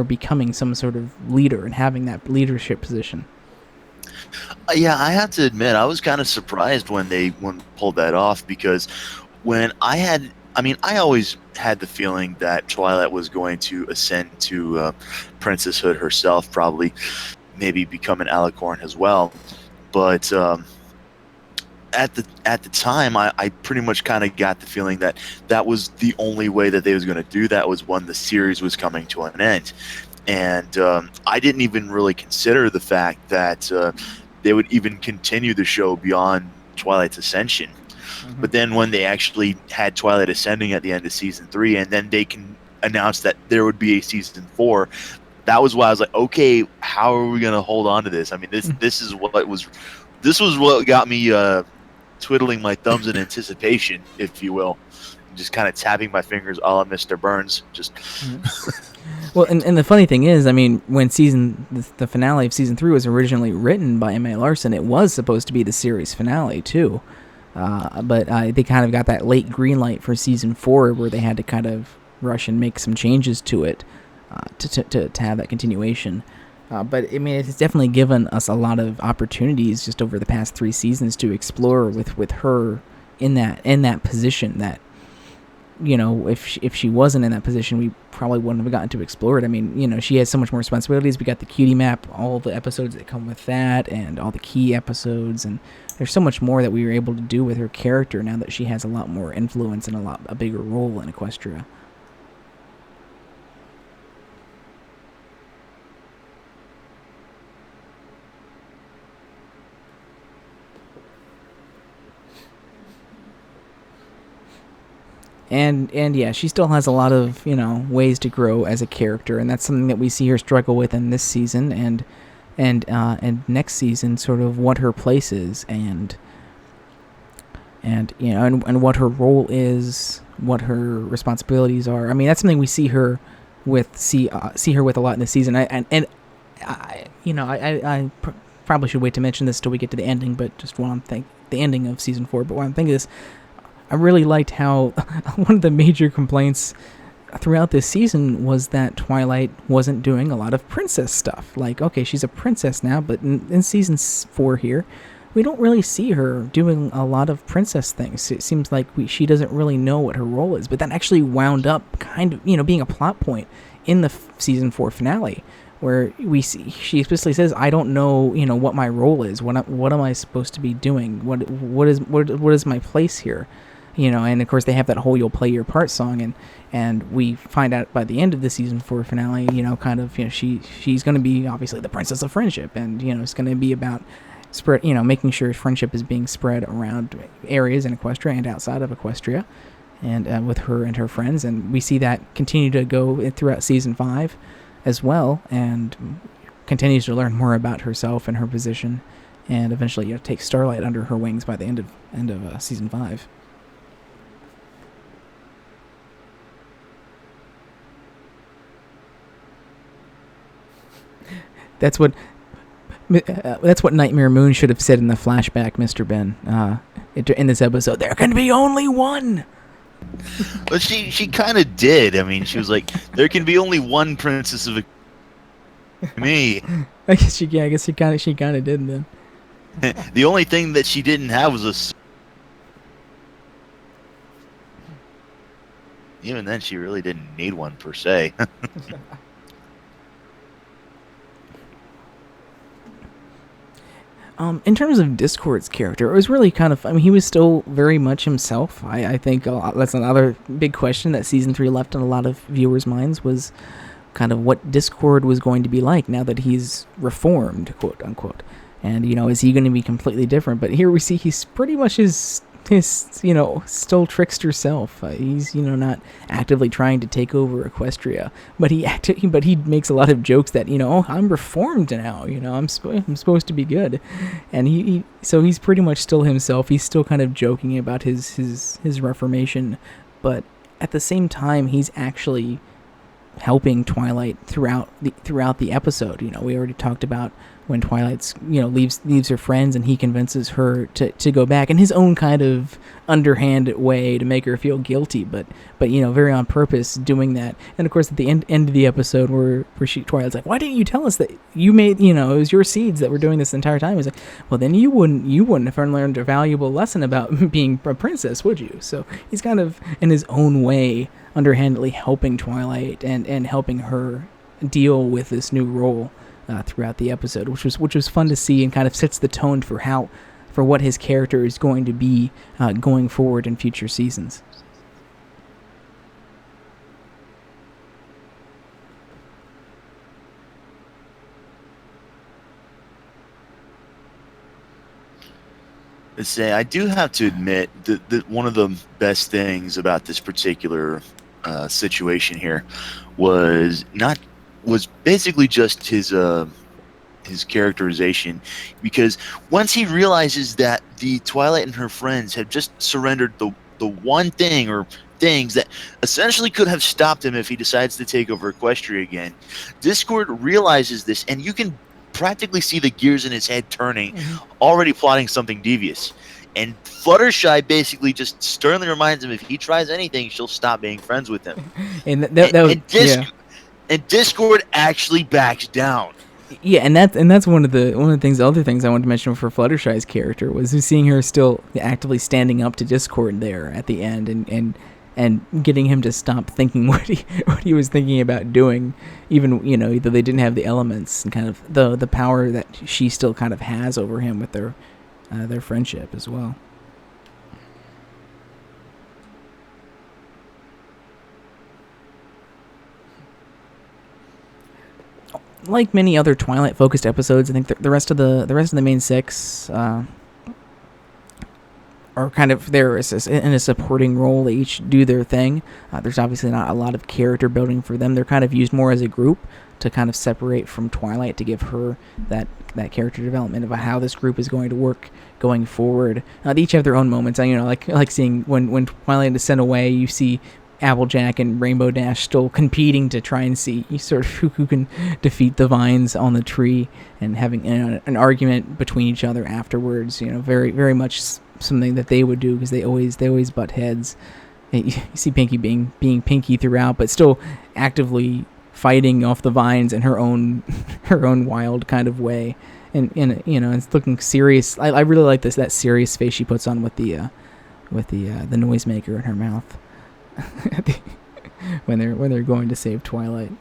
becoming some sort of leader and having that leadership position. Yeah, I have to admit, I was kind of surprised when they pulled that off, because I always had the feeling that Twilight was going to ascend to princesshood herself, probably maybe become an alicorn as well, but at the time, I pretty much kind of got the feeling that was the only way that they was going to do that, was when the series was coming to an end. And I didn't even really consider the fact that they would even continue the show beyond Twilight's ascension. Mm-hmm. But then when they actually had Twilight ascending at the end of season 3, and then they can announce that there would be a season 4, that was why I was like, okay, how are we going to hold on to this? I mean, this was what got me twiddling my thumbs in anticipation, if you will, just kind of tapping my fingers a la Mr. Burns. Just well, and the funny thing is, I mean, when the finale of season 3 was originally written by M.A. Larson, it was supposed to be the series finale too, but they kind of got that late green light for season 4, where they had to kind of rush and make some changes to it to have that continuation. But I mean, it's definitely given us a lot of opportunities just over the past 3 seasons to explore with her in that position. That if she wasn't in that position, we probably wouldn't have gotten to explore it. I mean, she has so much more responsibilities. We got the cutie map, all the episodes that come with that, and all the key episodes, and there's so much more that we were able to do with her character now that she has a lot more influence and a bigger role in Equestria. And yeah, she still has a lot of, ways to grow as a character, and that's something that we see her struggle with in this season and next season, sort of what her place is and what her role is, what her responsibilities are. I mean, that's something we see her with a lot in this season. I probably should wait to mention this till we get to the ending, but just the ending of season 4. But what I'm thinking is, I really liked how one of the major complaints throughout this season was that Twilight wasn't doing a lot of princess stuff. Like, okay, she's a princess now, but in season 4 here, we don't really see her doing a lot of princess things. It seems like she doesn't really know what her role is, but that actually wound up kind of, being a plot point in the season 4 finale, where we see she explicitly says, "I don't know, what my role is. What am I supposed to be doing? What is my place here?" And of course they have that whole "You'll Play Your Part" song, and we find out by the end of the season 4 finale, she's going to be obviously the princess of friendship, and it's going to be about spread, making sure friendship is being spread around areas in Equestria and outside of Equestria, and with her and her friends, and we see that continue to go throughout season 5 as well, and continues to learn more about herself and her position, and eventually take Starlight under her wings by the end of season 5. That's what Nightmare Moon should have said in the flashback, Mr. Ben. In this episode, there can be only one. But she kind of did. I mean, she was like, "There can be only one princess of me." I guess she kind of did then. The only thing that she didn't have was even then, she really didn't need one per se. In terms of Discord's character, it was really kind of, he was still very much himself. I think that's another big question that season 3 left in a lot of viewers' minds, was kind of what Discord was going to be like now that he's reformed, quote unquote. And, is he going to be completely different? But here we see he's pretty much his still trickster self. He's, not actively trying to take over Equestria, but he makes a lot of jokes that, I'm reformed now, I'm supposed to be good. And so he's pretty much still himself. He's still kind of joking about his reformation, but at the same time, he's actually helping Twilight throughout the episode. We already talked about when Twilight's leaves her friends, and he convinces her to go back in his own kind of underhand way to make her feel guilty, but very on purpose doing that. And of course at the end of the episode where Twilight's like, "Why didn't you tell us that you made it was your seeds that were doing this the entire time?" He's like, "Well, then you wouldn't have learned a valuable lesson about being a princess, would you?" So he's kind of in his own way underhandedly helping Twilight and helping her deal with this new role throughout the episode, which was fun to see, and kind of sets the tone for what his character is going to be going forward in future seasons. Let's say I do have to admit that one of the best things about this particular situation here was basically just his characterization, because once he realizes that the Twilight and her friends have just surrendered the one thing or things that essentially could have stopped him if he decides to take over Equestria again, Discord realizes this, and you can practically see the gears in his head turning, already plotting something devious. And Fluttershy basically just sternly reminds him if he tries anything, she'll stop being friends with him. And Discord actually backs down. Yeah, and that's one of the other things I wanted to mention for Fluttershy's character was seeing her still actively standing up to Discord there at the end, and getting him to stop thinking what he was thinking about doing, even either they didn't have the elements, and kind of the power that she still kind of has over him with their friendship as well. Like many other Twilight-focused episodes, I think the rest of the main 6 are are kind of there in a supporting role. They each do their thing. There's obviously not a lot of character building for them. They're kind of used more as a group to kind of separate from Twilight, to give her that character development of how this group is going to work going forward. They each have their own moments. Like seeing when Twilight is sent away, you see Applejack and Rainbow Dash still competing to try and see sort of who can defeat the vines on the tree, and having an argument between each other afterwards. Very, very much something that they would do, because they always butt heads. You see Pinky being Pinky throughout, but still actively fighting off the vines in her own wild kind of way, and it's looking serious. I really like that serious face she puts on with the noisemaker in her mouth when they're going to save Twilight.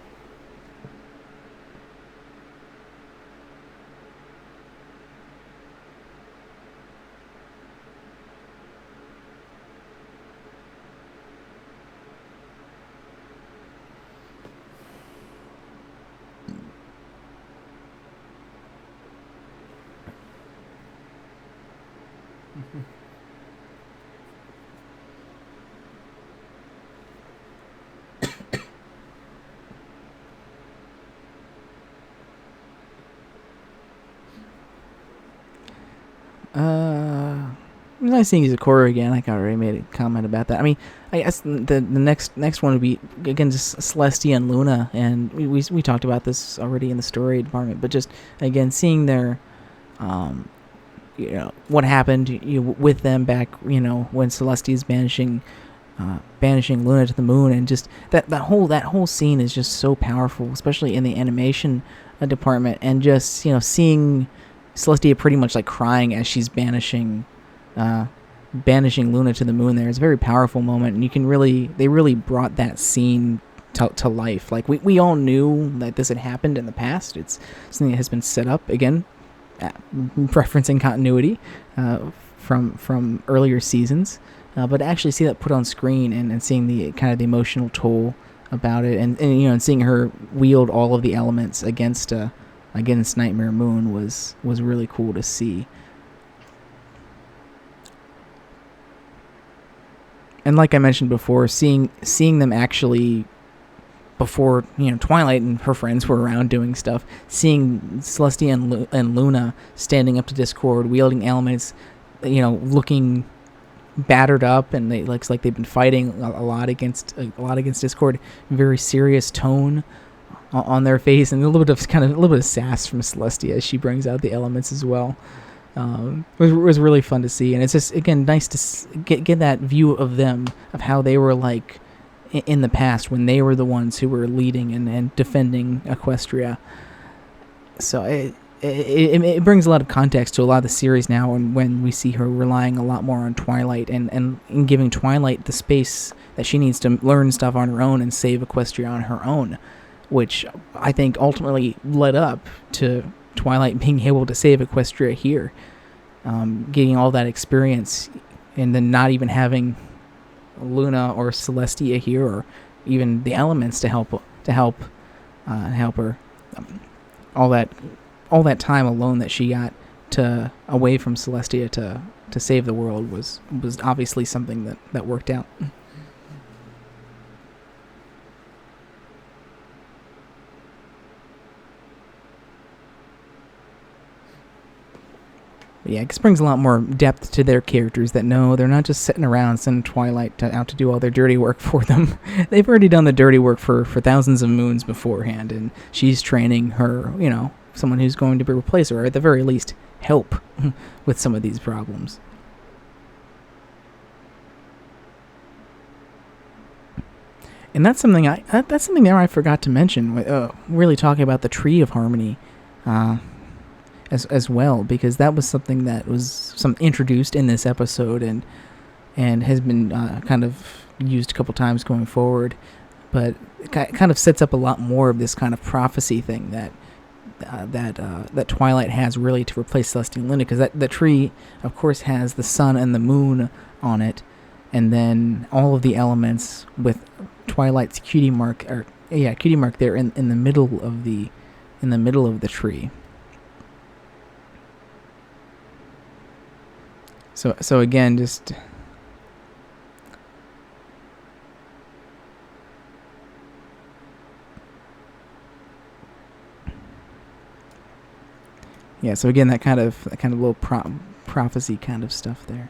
It was nice seeing Zecora again. I already made a comment about that. I mean, I guess the next one would be, again, just Celestia and Luna, and we talked about this already in the story department, but just, again, seeing their, what happened with them back, when Celestia is banishing Luna to the moon, and just that whole scene is just so powerful, especially in the animation department, and just, seeing Celestia pretty much like crying as she's banishing Luna to the moon. There is a very powerful moment, and they really brought that scene to life. Like we all knew that this had happened in the past. It's something that has been set up, again, referencing continuity from earlier seasons, but to actually see that put on screen, and seeing the kind of the emotional toll about it, and seeing her wield all of the elements against Nightmare Moon was really cool to see. And like I mentioned before, seeing them actually, before Twilight and her friends were around doing stuff, seeing Celestia and Luna standing up to Discord, wielding elements, looking battered up, and they looks like they've been fighting a lot against Discord. Very serious tone on their face, and a little bit of sass from Celestia as she brings out the elements as well. It was really fun to see, and it's just, again, nice to get that view of them, of how they were like in the past, when they were the ones who were leading and defending Equestria. So it brings a lot of context to a lot of the series now, and when we see her relying a lot more on Twilight, and giving Twilight the space that she needs to learn stuff on her own and save Equestria on her own, which I think ultimately led up to Twilight being able to save Equestria here, getting all that experience, and then not even having Luna or Celestia here, or even the elements to help her. All that time alone that she got away from Celestia to save the world was obviously something that worked out. Yeah, it just brings a lot more depth to their characters, that no, they're not just sitting around sending Twilight out to do all their dirty work for them. They've already done the dirty work for thousands of moons beforehand, and she's training her, someone who's going to replace her, or at the very least help with some of these problems. And that's something there I forgot to mention, really talking about the Tree of Harmony, as well, because that was something that was introduced in this episode, and has been kind of used a couple times going forward, but it kind of sets up a lot more of this kind of prophecy thing that Twilight has, really, to replace Celestia and Luna, because the tree, of course, has the sun and the moon on it, and then all of the elements with Twilight's cutie mark there in the middle of the tree. So again, just yeah. So again, that kind of little prophecy kind of stuff there.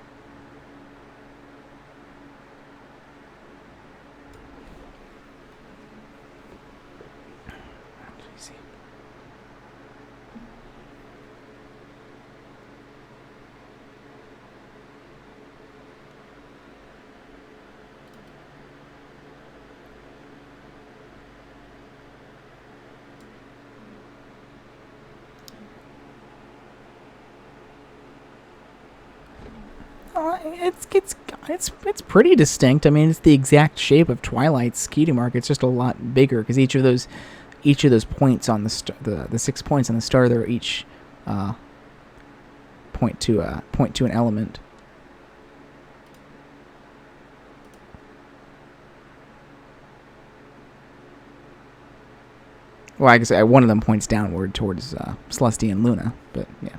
It's pretty distinct. I mean, it's the exact shape of Twilight's cutie mark. It's just a lot bigger because each of those points on the 6 points on the star, they're each point to an element. Well, I guess one of them points downward towards Celestia and Luna, but yeah.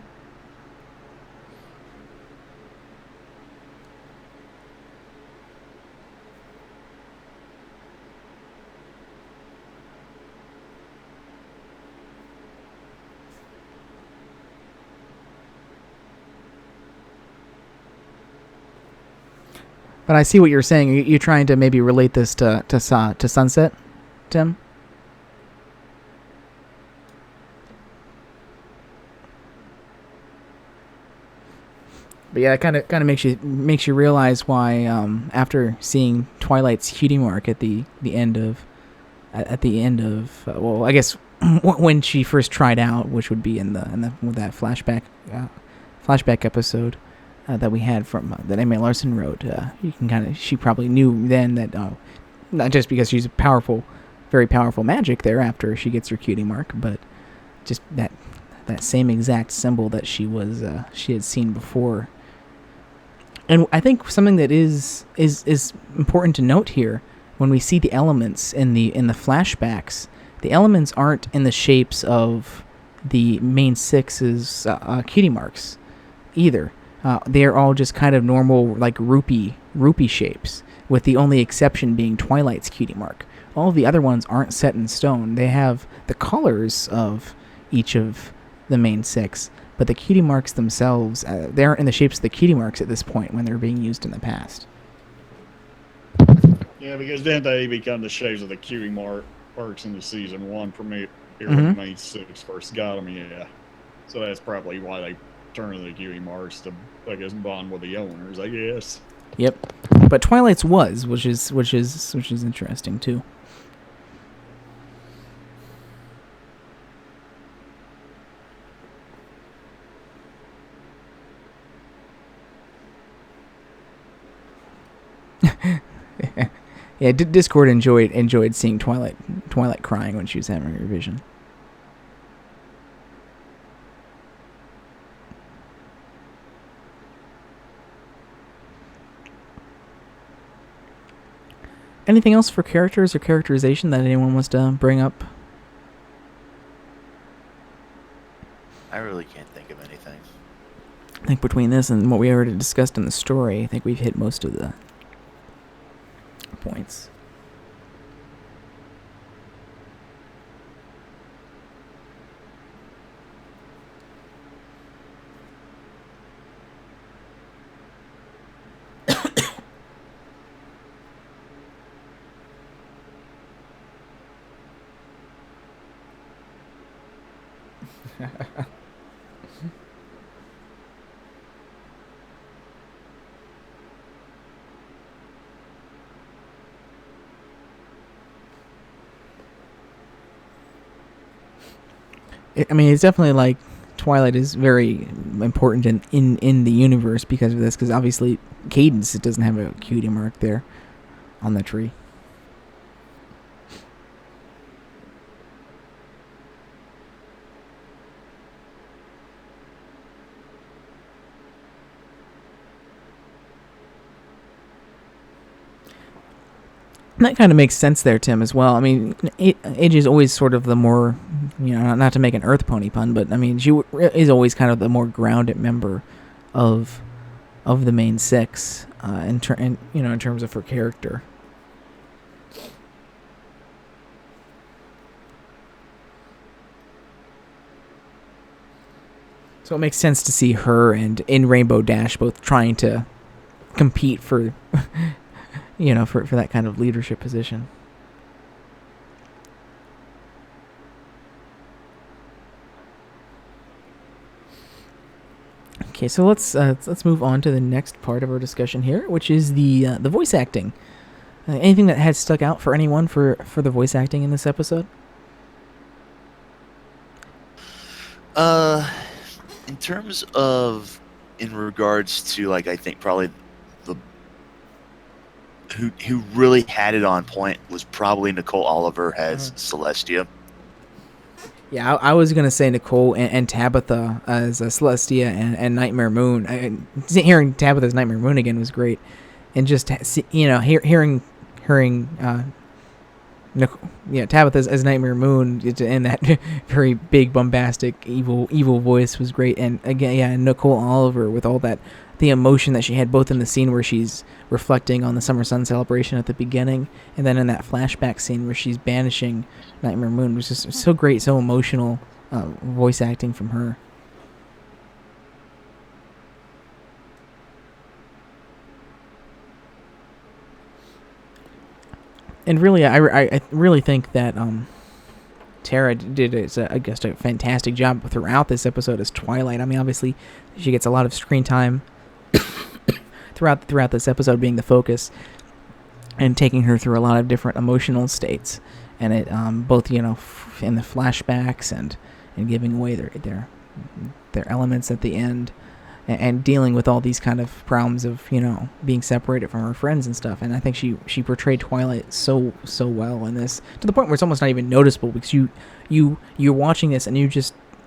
But I see what you're saying. You're trying to maybe relate this to Sunset, Tim? But yeah, it kind of makes you realize why after seeing Twilight's cutie mark at the end of well, I guess when she first tried out, which would be in the with that flashback episode that we had from that Emma Larson wrote. She probably knew then that not just because she's a very powerful magic there after she gets her cutie mark, but just that same exact symbol that she had seen before. And I think something that is important to note here, when we see the elements in the flashbacks, the elements aren't in the shapes of the main six's cutie marks either. They're all just kind of normal, like rupee shapes, with the only exception being Twilight's cutie mark. All of the other ones aren't set in stone. They have the colors of each of the main six, but the cutie marks themselves, they aren't in the shapes of the cutie marks at this point when they're being used in the past. Yeah, because then they become the shapes of the cutie marks in the season 1 premiere when the main six first got them. Yeah, so that's probably why they turn to the cutie marks to, I guess, bond with the owners, I guess. Yep, but Twilight's was, which is interesting too. Yeah, Discord enjoyed seeing Twilight crying when she was having her vision. Anything else for characters or characterization that anyone wants to bring up? I really can't think of anything. I think between this and what we already discussed in the story, I think we've hit most of the points. I mean, it's definitely like Twilight is very important in the universe because of this, because obviously Cadence, it doesn't have a cutie mark there on the tree. And that kind of makes sense there, Tim, as well. I mean, Age is always sort of the more, not to make an Earth Pony pun, but I mean, she is always kind of the more grounded member of the main six in terms of her character. So it makes sense to see her and in Rainbow Dash both trying to compete for for that kind of leadership position. Okay, so let's move on to the next part of our discussion here, which is the voice acting. Anything that has stuck out for anyone for the voice acting in this episode? In terms of, in regards to, like, I think probably the who really had it on point was probably Nicole Oliver as Celestia. Yeah, I was going to say Nicole and Tabitha as Celestia and Nightmare Moon. Hearing Tabitha's Nightmare Moon again was great. And just, hearing Tabitha's as Nightmare Moon in that very big, bombastic, evil voice was great. And again, Nicole Oliver with all that, the emotion that she had both in the scene where she's reflecting on the Summer Sun celebration at the beginning, and then in that flashback scene where she's banishing Nightmare Moon was just so great, so emotional voice acting from her. And really, I really think that Tara did a fantastic job throughout this episode as Twilight. I mean, obviously, she gets a lot of screen time throughout this episode being the focus, and taking her through a lot of different emotional states, and it both in the flashbacks and giving away their elements at the end, and dealing with all these kind of problems of being separated from her friends and stuff. And I think she portrayed Twilight so well in this, to the point where it's almost not even noticeable, because you're watching this and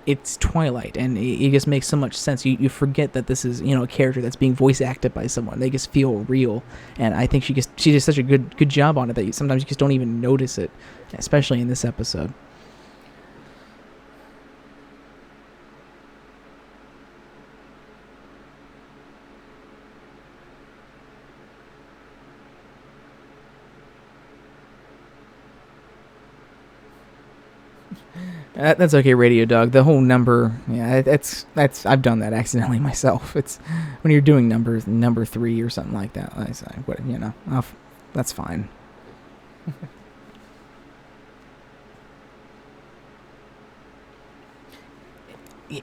it's Twilight, and it just makes so much sense. You forget that this is a character that's being voice acted by someone. They just feel real, and I think she did such a good job on it that sometimes you just don't even notice it, especially in this episode. That's okay, Radio Dog. The whole number, that's I've done that accidentally myself. It's when you're doing number 3 or something like that. I say, that's fine.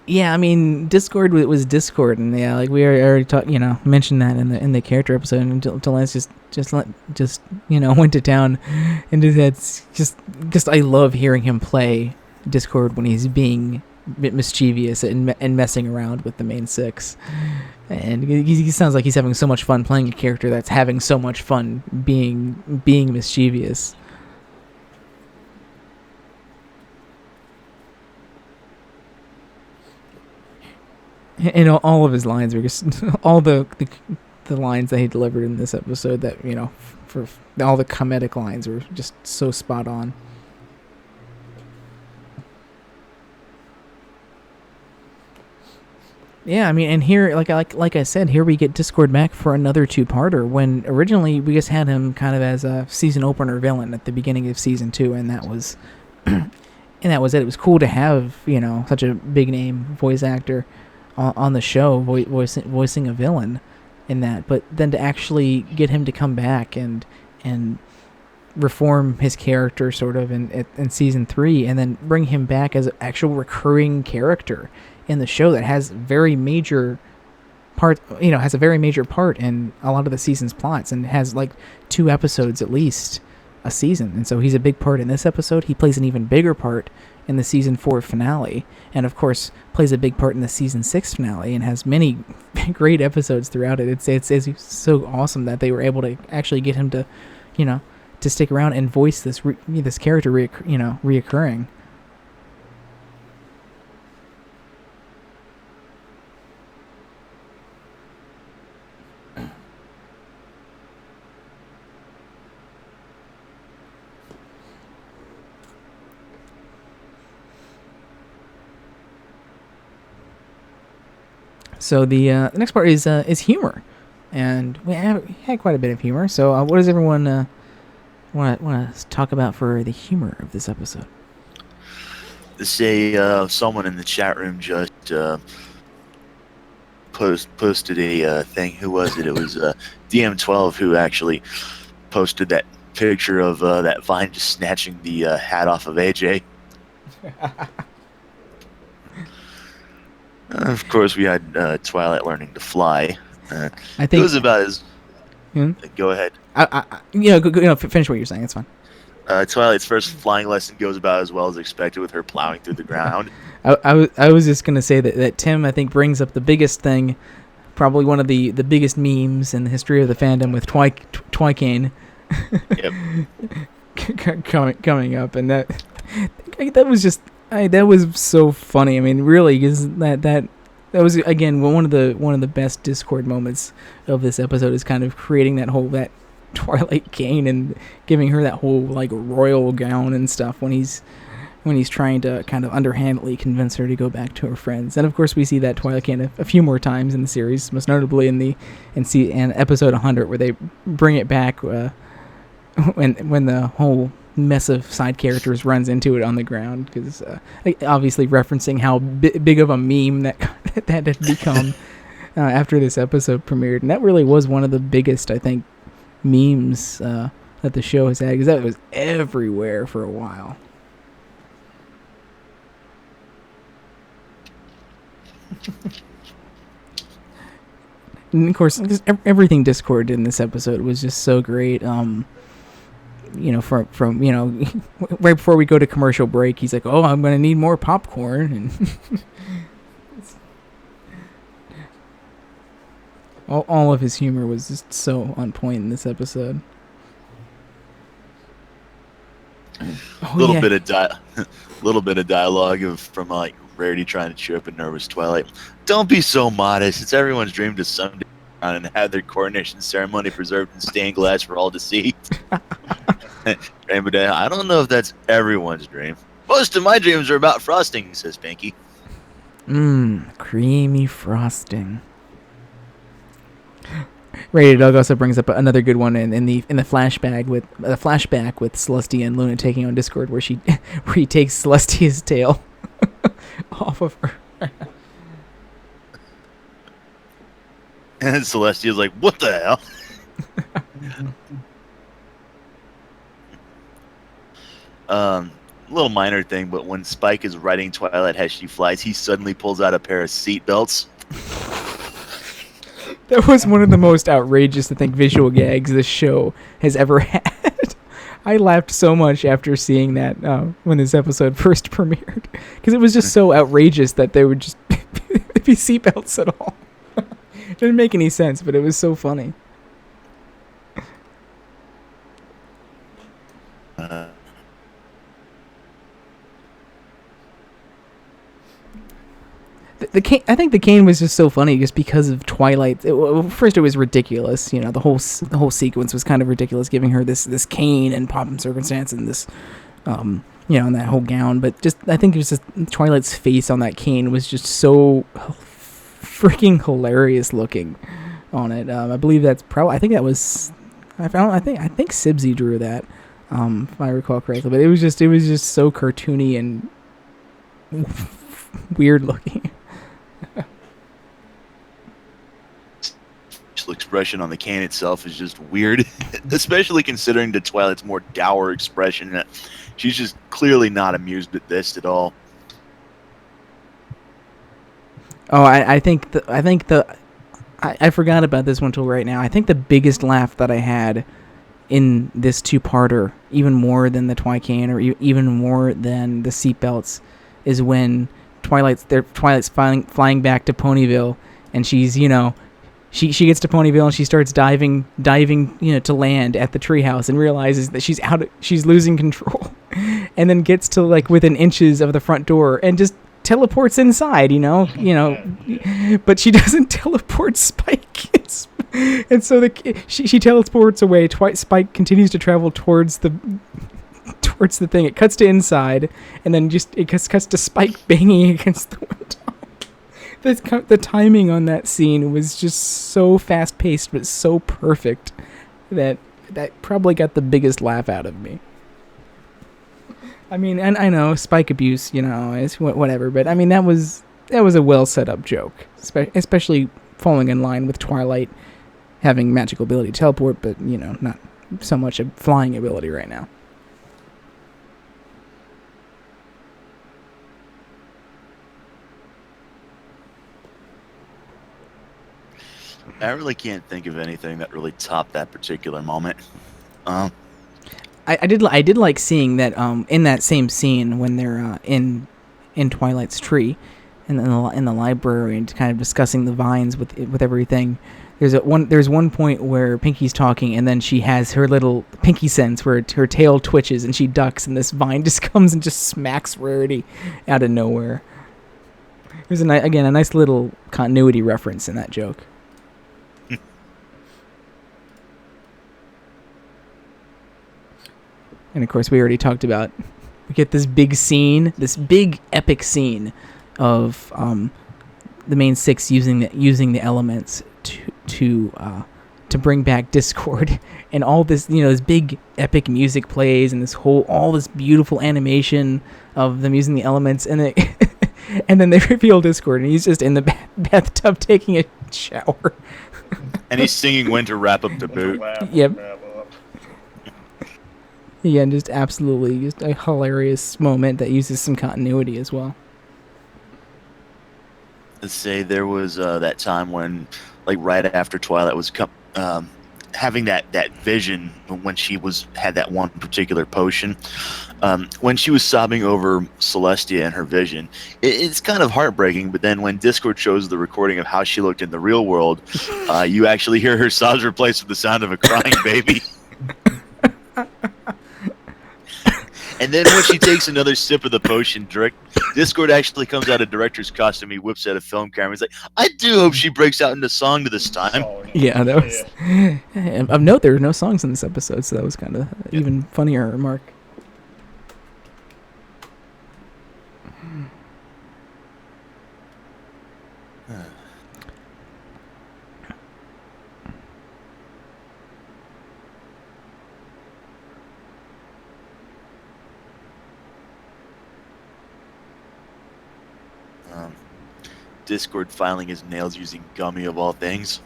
Yeah, I mean, Discord was Discord, and like we already mentioned that in the character episode, and Delance just went to town, and that's just I love hearing him play Discord when he's being a bit mischievous and messing around with the main six, and he sounds like he's having so much fun playing a character that's having so much fun being mischievous. And all of his lines were just all the lines that he delivered in this episode, that for all the comedic lines were just so spot on. Yeah, I mean, and here, like I said, here we get Discord back for another 2-parter, when originally we just had him kind of as a season opener villain at the beginning of season 2, and that was it. It was cool to have such a big name voice actor on the show voicing a villain in that, but then to actually get him to come back and reform his character sort of in season 3, and then bring him back as an actual recurring character in the show that has very major part, has a very major part in a lot of the season's plots, and has like 2 episodes at least a season. And so he's a big part in this episode. He plays an even bigger part in the season 4 finale, and of course plays a big part in the season 6 finale, and has many great episodes throughout it. It's so awesome that they were able to actually get him to to stick around and voice this character reoccurring. So the next part is humor, and we had quite a bit of humor. So what does everyone want to talk about for the humor of this episode? Say someone in the chat room just posted a thing. Who was it? It was DM12 who actually posted that picture of that Vine just snatching the hat off of AJ. Of course, we had Twilight learning to fly. I think it was about as. Go ahead. Finish what you're saying. It's fine. Twilight's first flying lesson goes about as well as expected, with her plowing through the ground. I was just gonna say that Tim, I think, brings up the biggest thing, probably one of the biggest memes in the history of the fandom with Twikane. Yep. coming up, and that was just that was so funny. I mean, really, because that was again one of the best Discord moments of this episode, is kind of creating that Twilight cane and giving her that whole like royal gown and stuff when he's trying to kind of underhandedly convince her to go back to her friends. And of course we see that Twilight cane a few more times in the series, most notably in episode 100, where they bring it back when the whole mess of side characters runs into it on the ground, because obviously referencing how big of a meme that had become after this episode premiered. And that really was one of the biggest, I think, memes that the show has had, because that was everywhere for a while. And of course, everything Discord in this episode was just so great. From right before we go to commercial break, he's like, "Oh, I'm gonna need more popcorn," and all of his humor was just so on point in this episode. Little bit of dialogue from like Rarity trying to cheer up a nervous Twilight. Don't be so modest. It's everyone's dream to someday and have their coronation ceremony preserved in stained glass for all to see. Rainbow Day, I don't know if that's everyone's dream. Most of my dreams are about frosting, says Pinky. Creamy frosting. Rated Dog also brings up another good one in the flashback with Celestia and Luna taking on Discord, where he takes Celestia's tail off of her. And Celestia's like, "What the hell?" Little minor thing, but when Spike is riding Twilight as she flies, he suddenly pulls out a pair of seat belts. That was one of the most outrageous, I think, visual gags this show has ever had. I laughed so much after seeing that when this episode first premiered, because it was just so outrageous that there would just be seatbelts at all. It didn't make any sense, but it was so funny. The cane, I think the cane was just so funny just because of Twilight. First, it was ridiculous. The whole sequence was kind of ridiculous, giving her this cane and pomp and circumstance and this, and that whole gown. But just, I think it was just Twilight's face on that cane was just so freaking hilarious looking on it. I believe that's probably. I think that was. I think Sibsy drew that, if I recall correctly. But it was just so cartoony and weird looking. Expression on the cane itself is just weird, especially considering the Twilight's more dour expression. That she's just clearly not amused at this at all. Oh, I forgot about this one till right now. I think the biggest laugh that I had in this two-parter, even more than the Twicane or even more than the seatbelts, is when Twilight's flying back to Ponyville, and she's she gets to Ponyville and she starts diving to land at the treehouse and realizes that she's losing control, and then gets to like within inches of the front door and just teleports inside, but she doesn't teleport Spike. And so she teleports away. Spike continues to travel towards the thing. It cuts to inside, and then it cuts to Spike banging against the window. The timing on that scene was just so fast-paced, but so perfect that probably got the biggest laugh out of me. I mean, and I know spike abuse, is whatever, but I mean that was a well set up joke, especially falling in line with Twilight having magical ability to teleport, but not so much a flying ability right now. I really can't think of anything that really topped that particular moment. I did like seeing that in that same scene when they're in Twilight's tree, and in the library, and kind of discussing the vines with everything. There's one point where Pinky's talking, and then she has her little Pinky sense where her tail twitches and she ducks, and this vine just comes and just smacks Rarity out of nowhere. There's a nice little continuity reference in that joke. And of course, we already talked about. We get this big epic scene of the main six using the elements to bring back Discord, and all this this big epic music plays, and all this beautiful animation of them using the elements, and and then they reveal Discord, and he's just in the bathtub taking a shower. And he's singing Winter Wrap Up to boot. Yep. Yeah, just absolutely just a hilarious moment that uses some continuity as well. Let's say there was that time when, like, right after Twilight was having that vision when she had that one particular potion, when she was sobbing over Celestia and her vision, it's kind of heartbreaking. But then when Discord shows the recording of how she looked in the real world, you actually hear her sobs replaced with the sound of a crying baby. And then when she takes another sip of the potion, Discord actually comes out of director's costume. He whips out a film camera. He's like, I do hope she breaks out into song to this time. Yeah, that was... Of note, there were no songs in this episode, so that was kind of even funnier remark. Discord filing his nails using gummy of all things.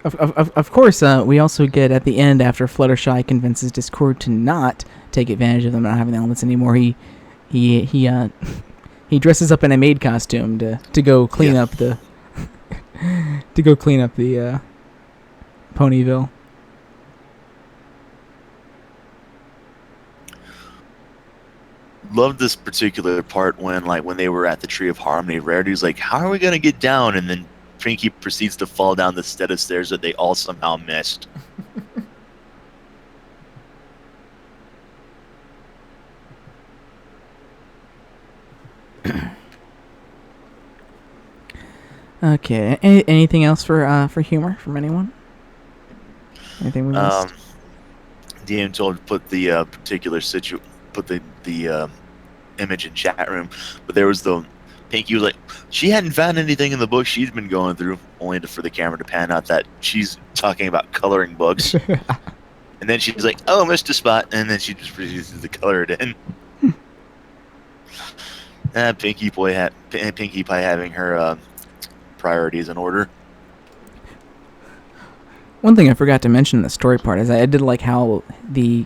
Of course, we also get at the end, after Fluttershy convinces Discord to not take advantage of them not having the elements anymore, he dresses up in a maid costume to go clean up the Ponyville. Loved this particular part when they were at the Tree of Harmony. Rarity's like, how are we gonna get down? And then Pinky proceeds to fall down the set of stairs that they all somehow missed. Okay. Anything else for humor from anyone? Anything we missed? DM told to put the particular put the image in chat room, but there was the Pinky was like, she hadn't found anything in the book she's been going through, only for the camera to pan out that she's talking about coloring books. And then she's like, oh, missed a spot, and then she just proceeds to color it in. Pinkie Pie having her priorities in order. One thing I forgot to mention in the story part is I did like how the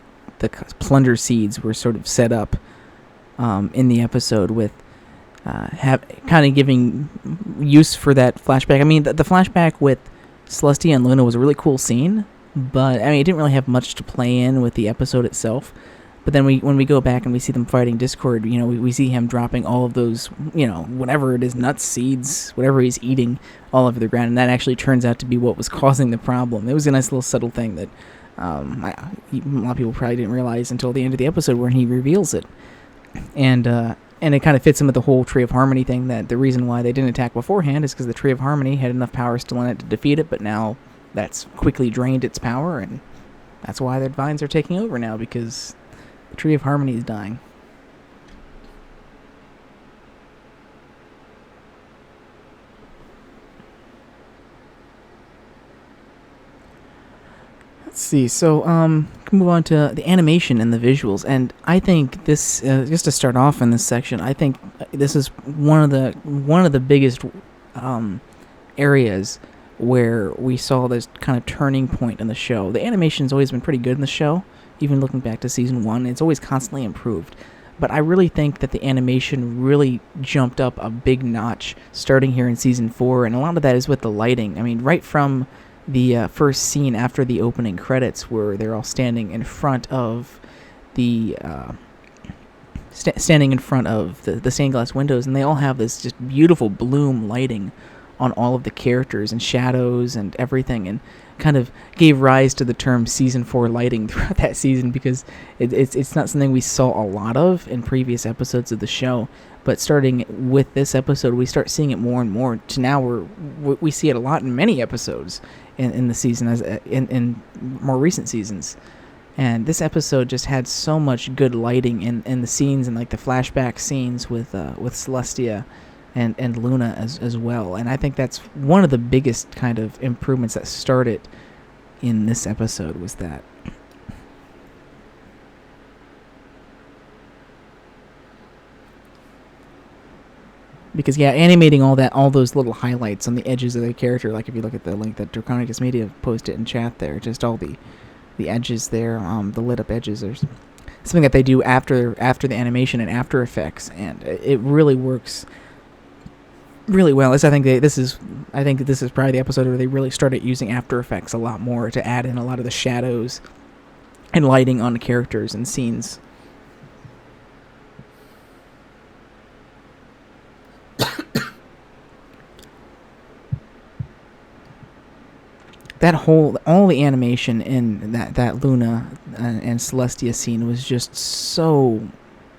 plunger seeds were sort of set up in the episode with kind of giving use for that flashback. I mean, the flashback with Celestia and Luna was a really cool scene, but I mean, it didn't really have much to play in with the episode itself. But then when we go back and we see them fighting Discord, we see him dropping all of those, whatever it is, nuts, seeds, whatever he's eating all over the ground, and that actually turns out to be what was causing the problem. It was a nice little subtle thing that a lot of people probably didn't realize until the end of the episode when he reveals it. And it kind of fits in with the whole Tree of Harmony thing, that the reason why they didn't attack beforehand is because the Tree of Harmony had enough power still in it to defeat it, but now that's quickly drained its power, and that's why their vines are taking over now, because the Tree of Harmony is dying. see. So, can move on to the animation and the visuals. And I think this, just to start off in this section, I think this is one of the biggest areas where we saw this kind of turning point in the show. The animation's always been pretty good in the show, even looking back to season 1. It's always constantly improved. But I really think that the animation really jumped up a big notch starting here in season 4, and a lot of that is with the lighting. I mean, right from the first scene after the opening credits, where they're all standing in front of the the stained glass windows, and they all have this just beautiful bloom lighting on all of the characters and shadows and everything, and kind of gave rise to the term season 4 lighting throughout that season, because it's not something we saw a lot of in previous episodes of the show, but starting with this episode we start seeing it more and more, to now we see it a lot in many episodes in the season, as in more recent seasons. And this episode just had so much good lighting in the scenes, and like the flashback scenes with Celestia and Luna as well. And I think that's one of the biggest kind of improvements that started in this episode, was that. Because animating all those little highlights on the edges of the character, like if you look at the link that Draconicus Media posted in chat there, just all the edges there, the lit up edges, there's something that they do after the animation and After Effects, and it really works really well. I think this is probably the episode where they really started using After Effects a lot more to add in a lot of the shadows and lighting on the characters and scenes. All the animation in that Luna and Celestia scene was just so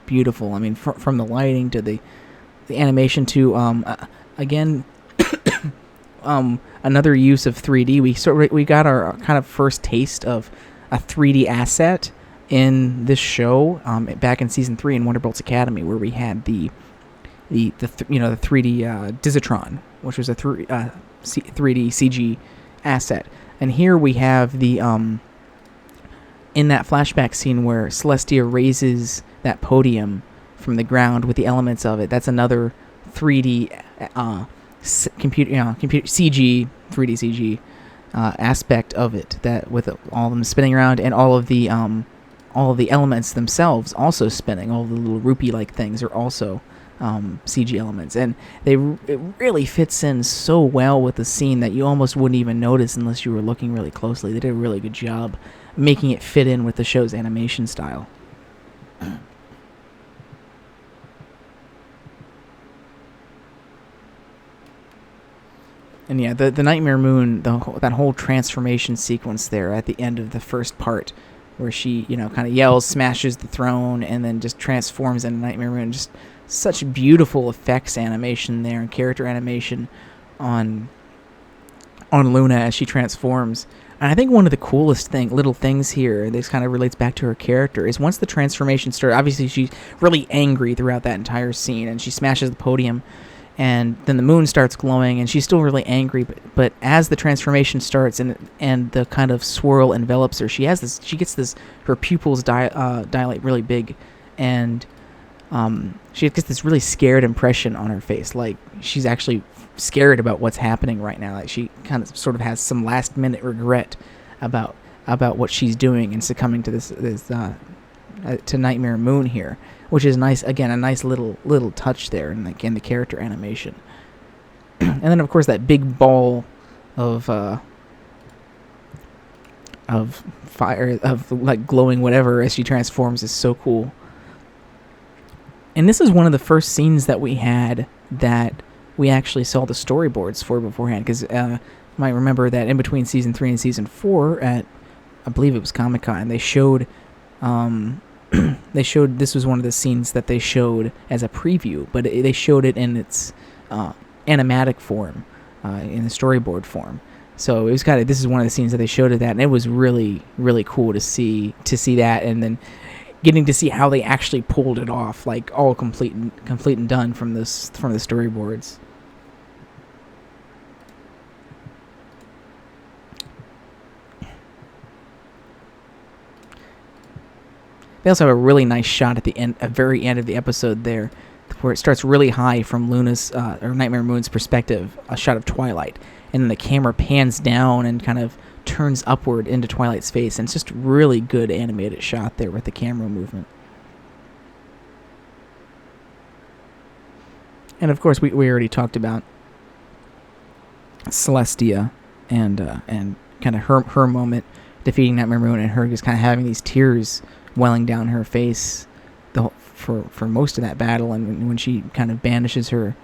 beautiful. I mean, from the lighting to the animation to again another use of 3D. We got our kind of first taste of a 3D asset in this show back in season 3 in Wonderbolt's Academy, where we had the 3D Dizatron, which was a 3D CG asset. And here we have the in that flashback scene where Celestia raises that podium from the ground with the elements of it. That's another 3D computer CG 3D CG aspect of it, that with all of them spinning around and all of the elements themselves also spinning. All the little rupee like things are also CG elements, and it really fits in so well with the scene that you almost wouldn't even notice unless you were looking really closely. They did a really good job making it fit in with the show's animation style. And the Nightmare Moon, that whole transformation sequence there at the end of the first part, where she kind of yells, smashes the throne, and then just transforms into Nightmare Moon. Just such beautiful effects animation there, and character animation on Luna as she transforms. And I think one of the coolest little things here, this kind of relates back to her character, is once the transformation starts, obviously she's really angry throughout that entire scene, and she smashes the podium, and then the moon starts glowing, and she's still really angry, but as the transformation starts and the kind of swirl envelops her, she gets this, her pupils dilate really big, and she gets this really scared impression on her face, like she's actually scared about what's happening right now. Like she kind of sort of has some last minute regret about what she's doing and succumbing to this to Nightmare Moon here, which is nice. Again, a nice little touch there, and again the character animation. And then of course that big ball of fire, of like glowing whatever as she transforms, is so cool. And this is one of the first scenes that we had that we actually saw the storyboards for beforehand, because you might remember that in between season 3 and season 4 at, I believe it was Comic-Con, they showed this was one of the scenes that they showed as a preview, but they showed it in its animatic form, in the storyboard form. So it was this is one of the scenes that they showed of that, and it was really, really cool to see that, and then getting to see how they actually pulled it off, like all complete and done from the storyboards. They also have a really nice shot at the end, at very end of the episode there, where it starts really high from Luna's or Nightmare Moon's perspective, a shot of Twilight, and then the camera pans down and kind of turns upward into Twilight's face, and it's just really good animated shot there with the camera movement. And of course, we already talked about Celestia and kind of her moment defeating Nightmare Moon, and her just kind of having these tears welling down her face for most of that battle, and when she kind of banishes her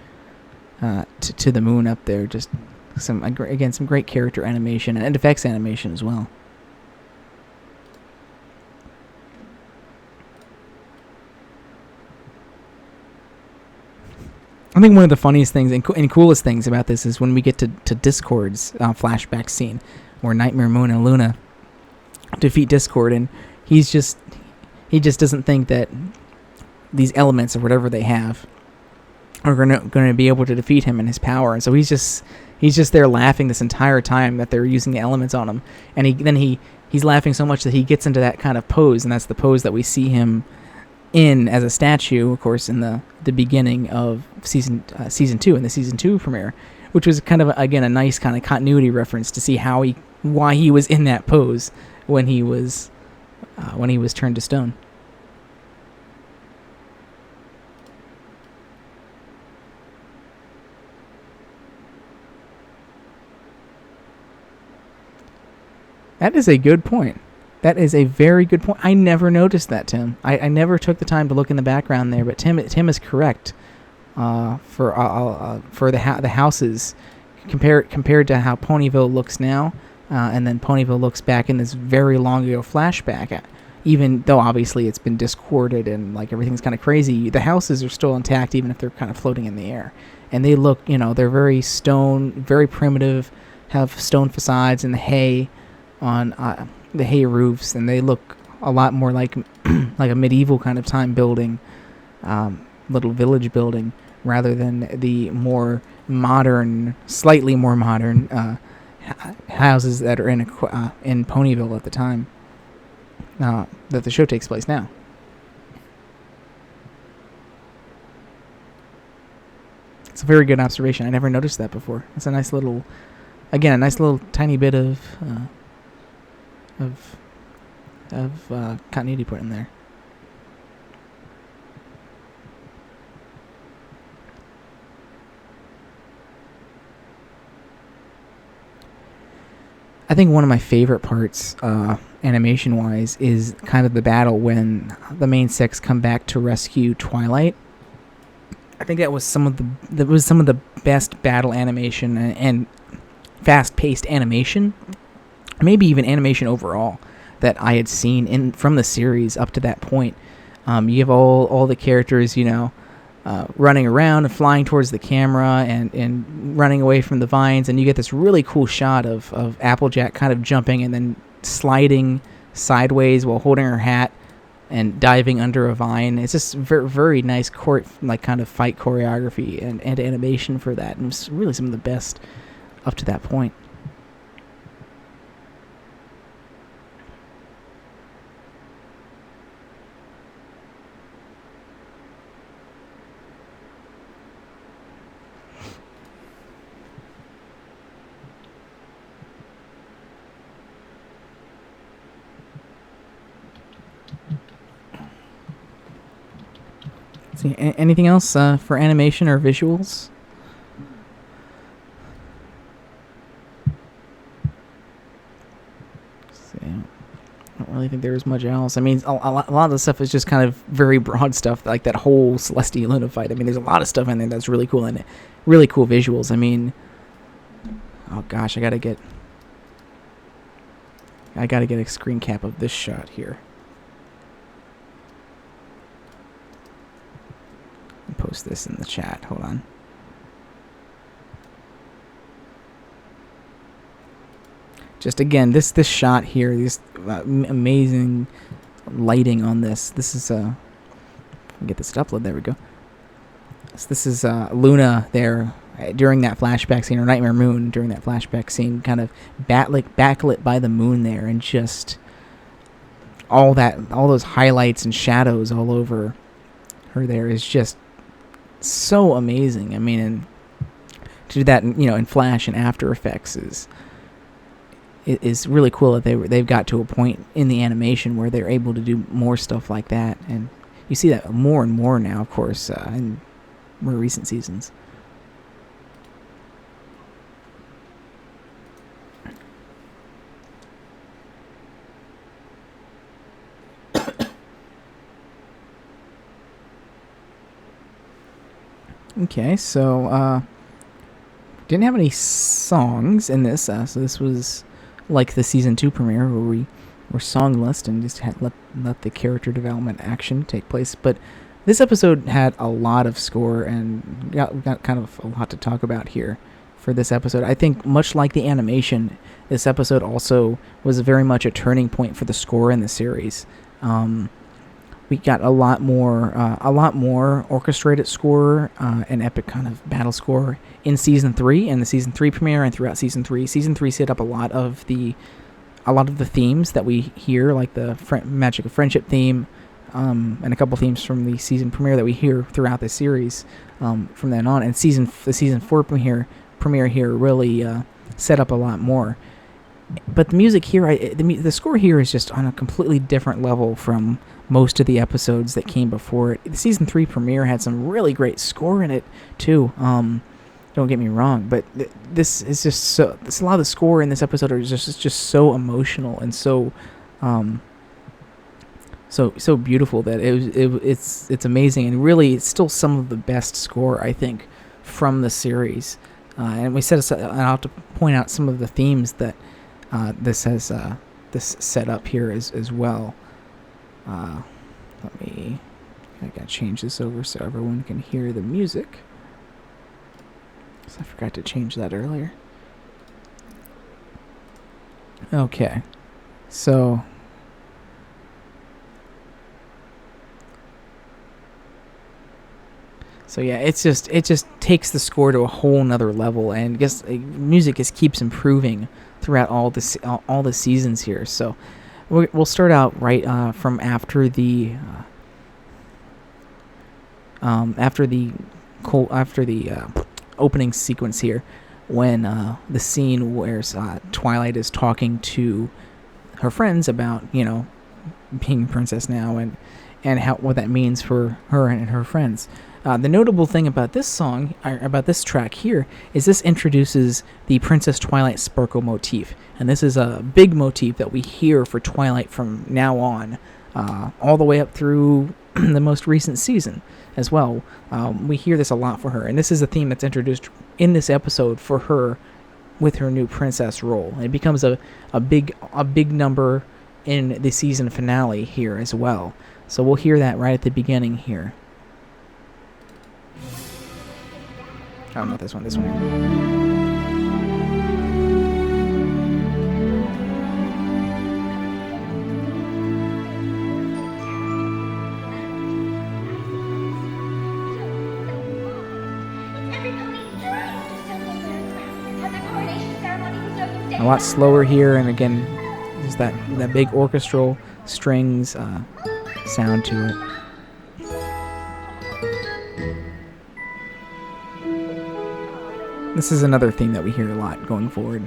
to the moon up there, just some great character animation and effects animation as well. I think one of the funniest things and coolest things about this is when we get to Discord's flashback scene, where Nightmare Moon and Luna defeat Discord, and he just doesn't think that these elements or whatever they have are going to be able to defeat him and his power, and so he's just there laughing this entire time that they're using the elements on him, and he's laughing so much that he gets into that kind of pose, and that's the pose that we see him in as a statue, of course, in the beginning of season 2, in the season 2 premiere, which was kind of again a nice kind of continuity reference to see why he was in that pose when he was turned to stone. That is a good point. That is a very good point. I never noticed that, Tim. I never took the time to look in the background there, but Tim is correct. For the houses, compared to how Ponyville looks now, and then Ponyville looks back in this very long ago flashback. Even though obviously it's been discorded and like everything's kind of crazy, the houses are still intact, even if they're kind of floating in the air. And they look, they're very stone, very primitive, have stone facades and the hay on the hay roofs, and they look a lot more like like a medieval kind of time building, little village building, rather than the more modern, slightly more modern houses that are in Ponyville at the time that the show takes place now. It's a very good observation. I never noticed that before. It's a nice little tiny bit of continuity put in there. I think one of my favorite parts, animation-wise, is kind of the battle when the main six come back to rescue Twilight. I think that was some of the best battle animation and fast-paced animation, maybe even animation overall, that I had seen from the series up to that point. You have all the characters, running around and flying towards the camera and running away from the vines, and you get this really cool shot of Applejack kind of jumping and then sliding sideways while holding her hat and diving under a vine. It's just very, very nice kind of fight choreography and animation for that, and it's really some of the best up to that point. See, anything else for animation or visuals? See, I don't really think there's much else. I mean, a lot of the stuff is just kind of very broad stuff, like that whole Celestia Luna fight. I mean, there's a lot of stuff in there that's really cool and really cool visuals. I mean, oh gosh, I gotta get a screen cap of this shot here. Post this in the chat. Hold on. Just again, this shot here, this amazing lighting on this. This is get this to upload. There we go. So this is Luna there during that flashback scene, or Nightmare Moon during that flashback scene, kind of backlit by the moon there, and just all those highlights and shadows all over her there is just so amazing. I mean, and to do that, in Flash and After Effects is really cool that they've got to a point in the animation where they're able to do more stuff like that, and you see that more and more now, of course, in more recent seasons. Okay, so didn't have any songs in this, so this was like the season 2 premiere where we were songless and just had let the character development action take place. But this episode had a lot of score and got kind of a lot to talk about here for this episode. I think much like the animation, this episode also was very much a turning point for the score in the series. We got a lot more orchestrated score, and epic kind of battle score in season 3 and the season 3 premiere and throughout season 3. Season 3 set up a lot of the themes that we hear, like the Magic of Friendship theme, and a couple themes from the season premiere that we hear throughout the series from then on. And the season 4 premiere here really set up a lot more. But the music here, the score here is just on a completely different level from most of the episodes that came before it. The season 3 premiere had some really great score in it too. Don't get me wrong, but this is just so. A lot of the score in this episode is just so emotional and so beautiful that it's amazing, and really it's still some of the best score, I think, from the series. And we and I'll have to point out some of the themes that this has this set up here as well. I gotta change this over so everyone can hear the music. So I forgot to change that earlier. Okay, so yeah, it just takes the score to a whole nother level, and music just keeps improving throughout all the seasons here. So we'll start out right from after the opening sequence here, when the scene where Twilight is talking to her friends about being a princess now and what that means for her and her friends. The notable thing about this song, about this track here, is this introduces the Princess Twilight Sparkle motif. And this is a big motif that we hear for Twilight from now on, all the way up through the most recent season as well. We hear this a lot for her. And this is a theme that's introduced in this episode for her with her new princess role. It becomes a big number in the season finale here as well. So we'll hear that right at the beginning here. Oh, not this one, this one. A lot slower here, and again, there's that big orchestral strings sound to it. This is another theme that we hear a lot going forward.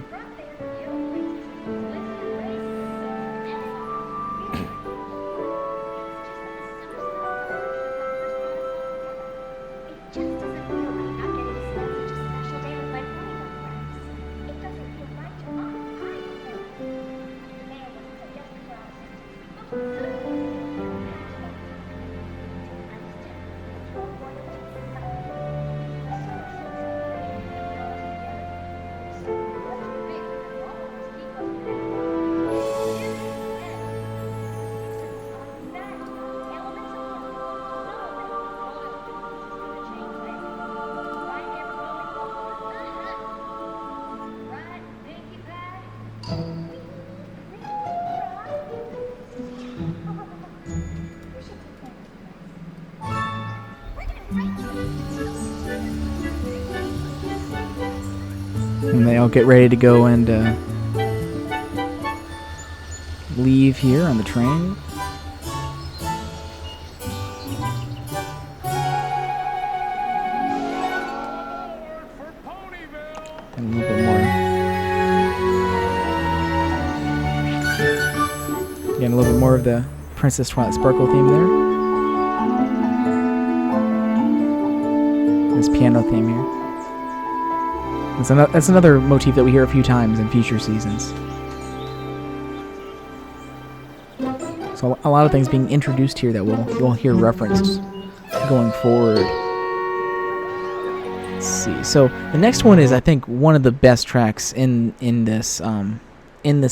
And they all get ready to go and leave here on the train. of the Princess Twilight Sparkle theme there. This piano theme here. That's another motif that we hear a few times in future seasons. So a lot of things being introduced here that you'll hear referenced going forward. Let's see. So the next one is, I think, one of the best tracks in this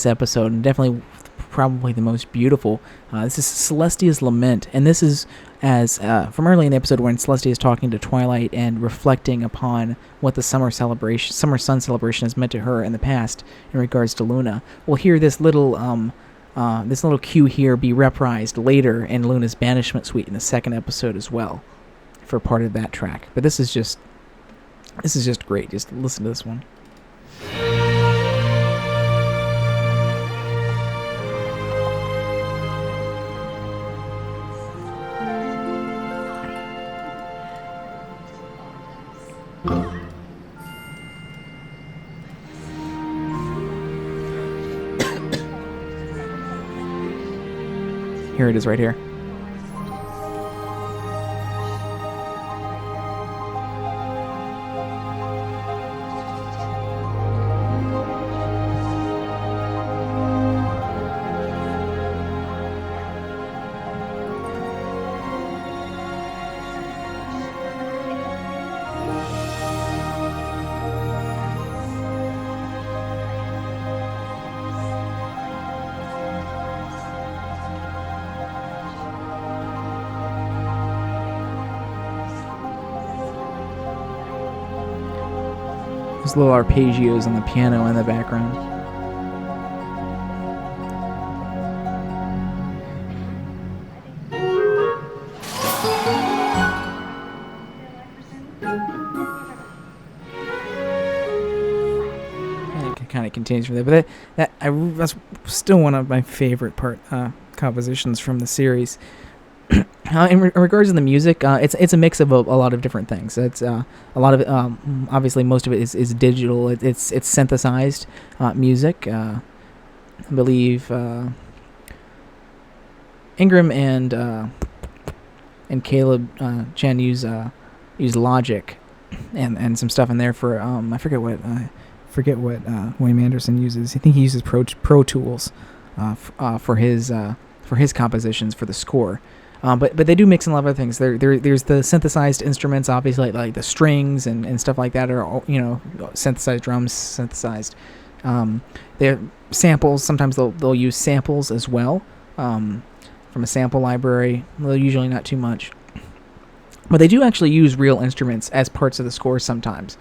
episode, and definitely probably the most beautiful. This is Celestia's Lament, and this is from early in the episode when Celestia is talking to Twilight and reflecting upon what the summer sun celebration has meant to her in the past in regards to Luna. We'll hear this little cue here be reprised later in Luna's Banishment Suite in the second episode as well, for part of that track. But this is just great. Just listen to this one. Here it is right here. There's little arpeggios on the piano in the background. And it kind of continues from there, but that's still one of my favorite compositions from the series. In regards to the music, it's a mix of a lot of different things. It's a lot of it, obviously most of it is digital. It's synthesized music. I believe Ingram and Caleb Chen use Logic and some stuff in there for I forget what William Anderson uses. I think he uses Pro Tools for his compositions for the score. But they do mix in a lot of other things. There's the synthesized instruments, obviously, like the strings and stuff like that are, synthesized drums, synthesized. They're samples. Sometimes they'll use samples as well from a sample library. Well, usually not too much. But they do actually use real instruments as parts of the score sometimes.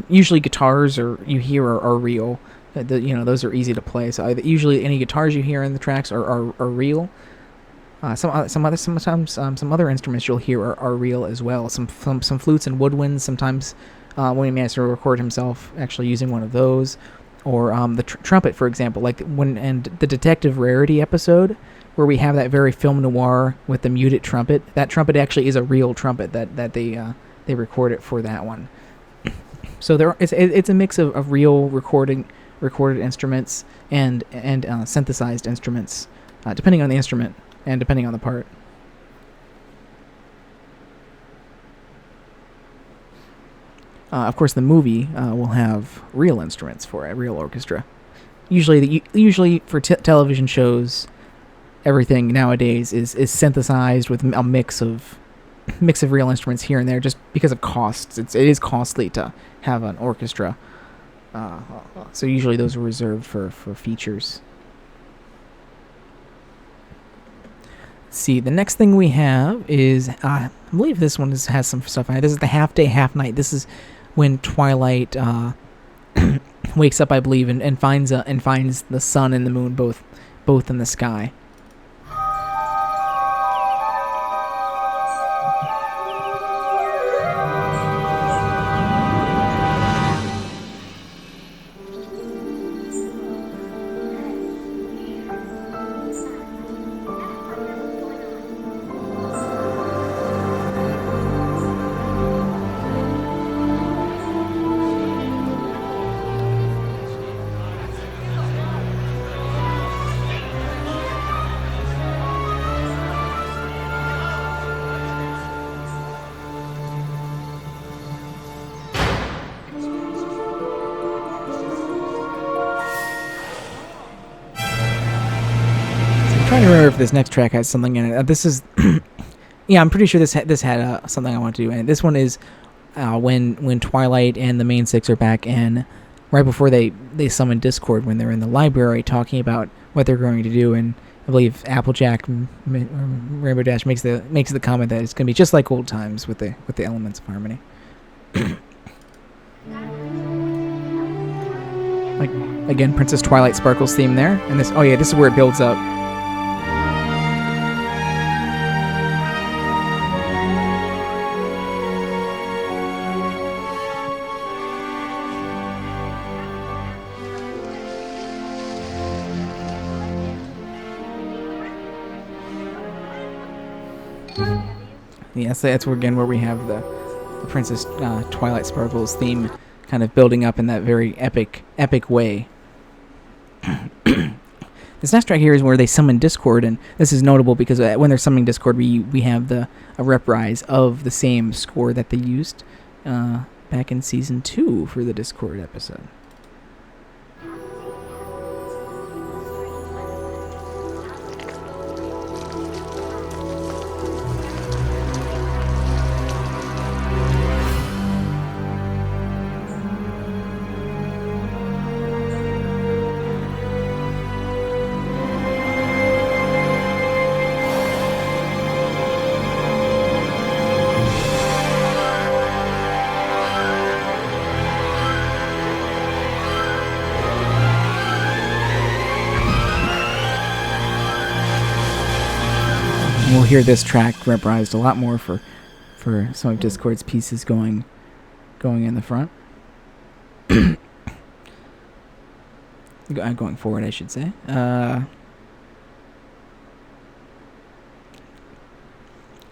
Usually guitars are real. Those are easy to play. So usually any guitars you hear in the tracks are real. Some other instruments you'll hear are real as well. Some flutes and woodwinds. Sometimes William Anderson will record himself actually using one of those, or the trumpet, for example, like the Detective Rarity episode where we have that very film noir with the muted trumpet. That trumpet actually is a real trumpet that they recorded for that one. So it's a mix of real recorded instruments and synthesized instruments, depending on the instrument. And depending on the part. Of course, the movie will have real instruments for a real orchestra. Usually for television shows, everything nowadays is synthesized with a mix of real instruments here and there, just because of costs. It is costly to have an orchestra. So usually those are reserved for features. See, the next thing we have is, I believe this one has some stuff in it. This is the half day, half night. This is when Twilight wakes up, I believe, and finds the sun and the moon both in the sky. if this next track has something in it. This is, yeah, I'm pretty sure this had something I want to do. And this one is when Twilight and the main six are back, and right before they summon Discord, when they're in the library talking about what they're going to do, and I believe Applejack or Rainbow Dash makes the comment that it's going to be just like old times with the elements of harmony. Like again, Princess Twilight Sparkle's theme there, and this is where it builds up. Yes, that's where we have the Princess Twilight Sparkle's theme kind of building up in that very epic way. This next track here is where they summon Discord, and this is notable because when they're summoning Discord, we have a reprise of the same score that they used back in Season 2 for the Discord episode. We'll hear this track reprised a lot more for some of Discord's pieces going in the front. Going forward, I should say.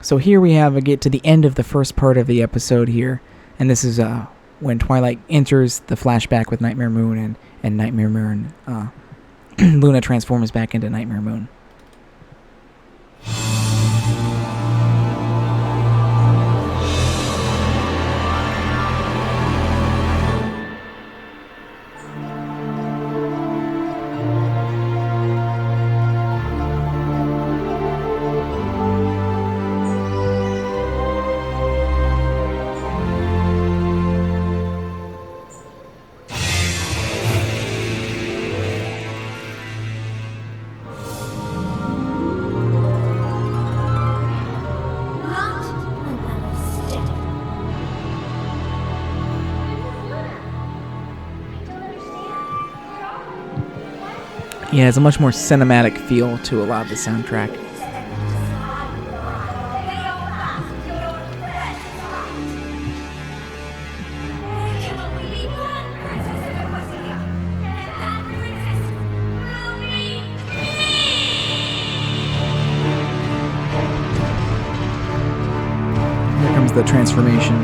So here we get to the end of the first part of the episode here, and this is when Twilight enters the flashback with Nightmare Moon, and Nightmare Moon, Luna transforms back into Nightmare Moon. Yeah, it's a much more cinematic feel to a lot of the soundtrack. Here comes the transformation.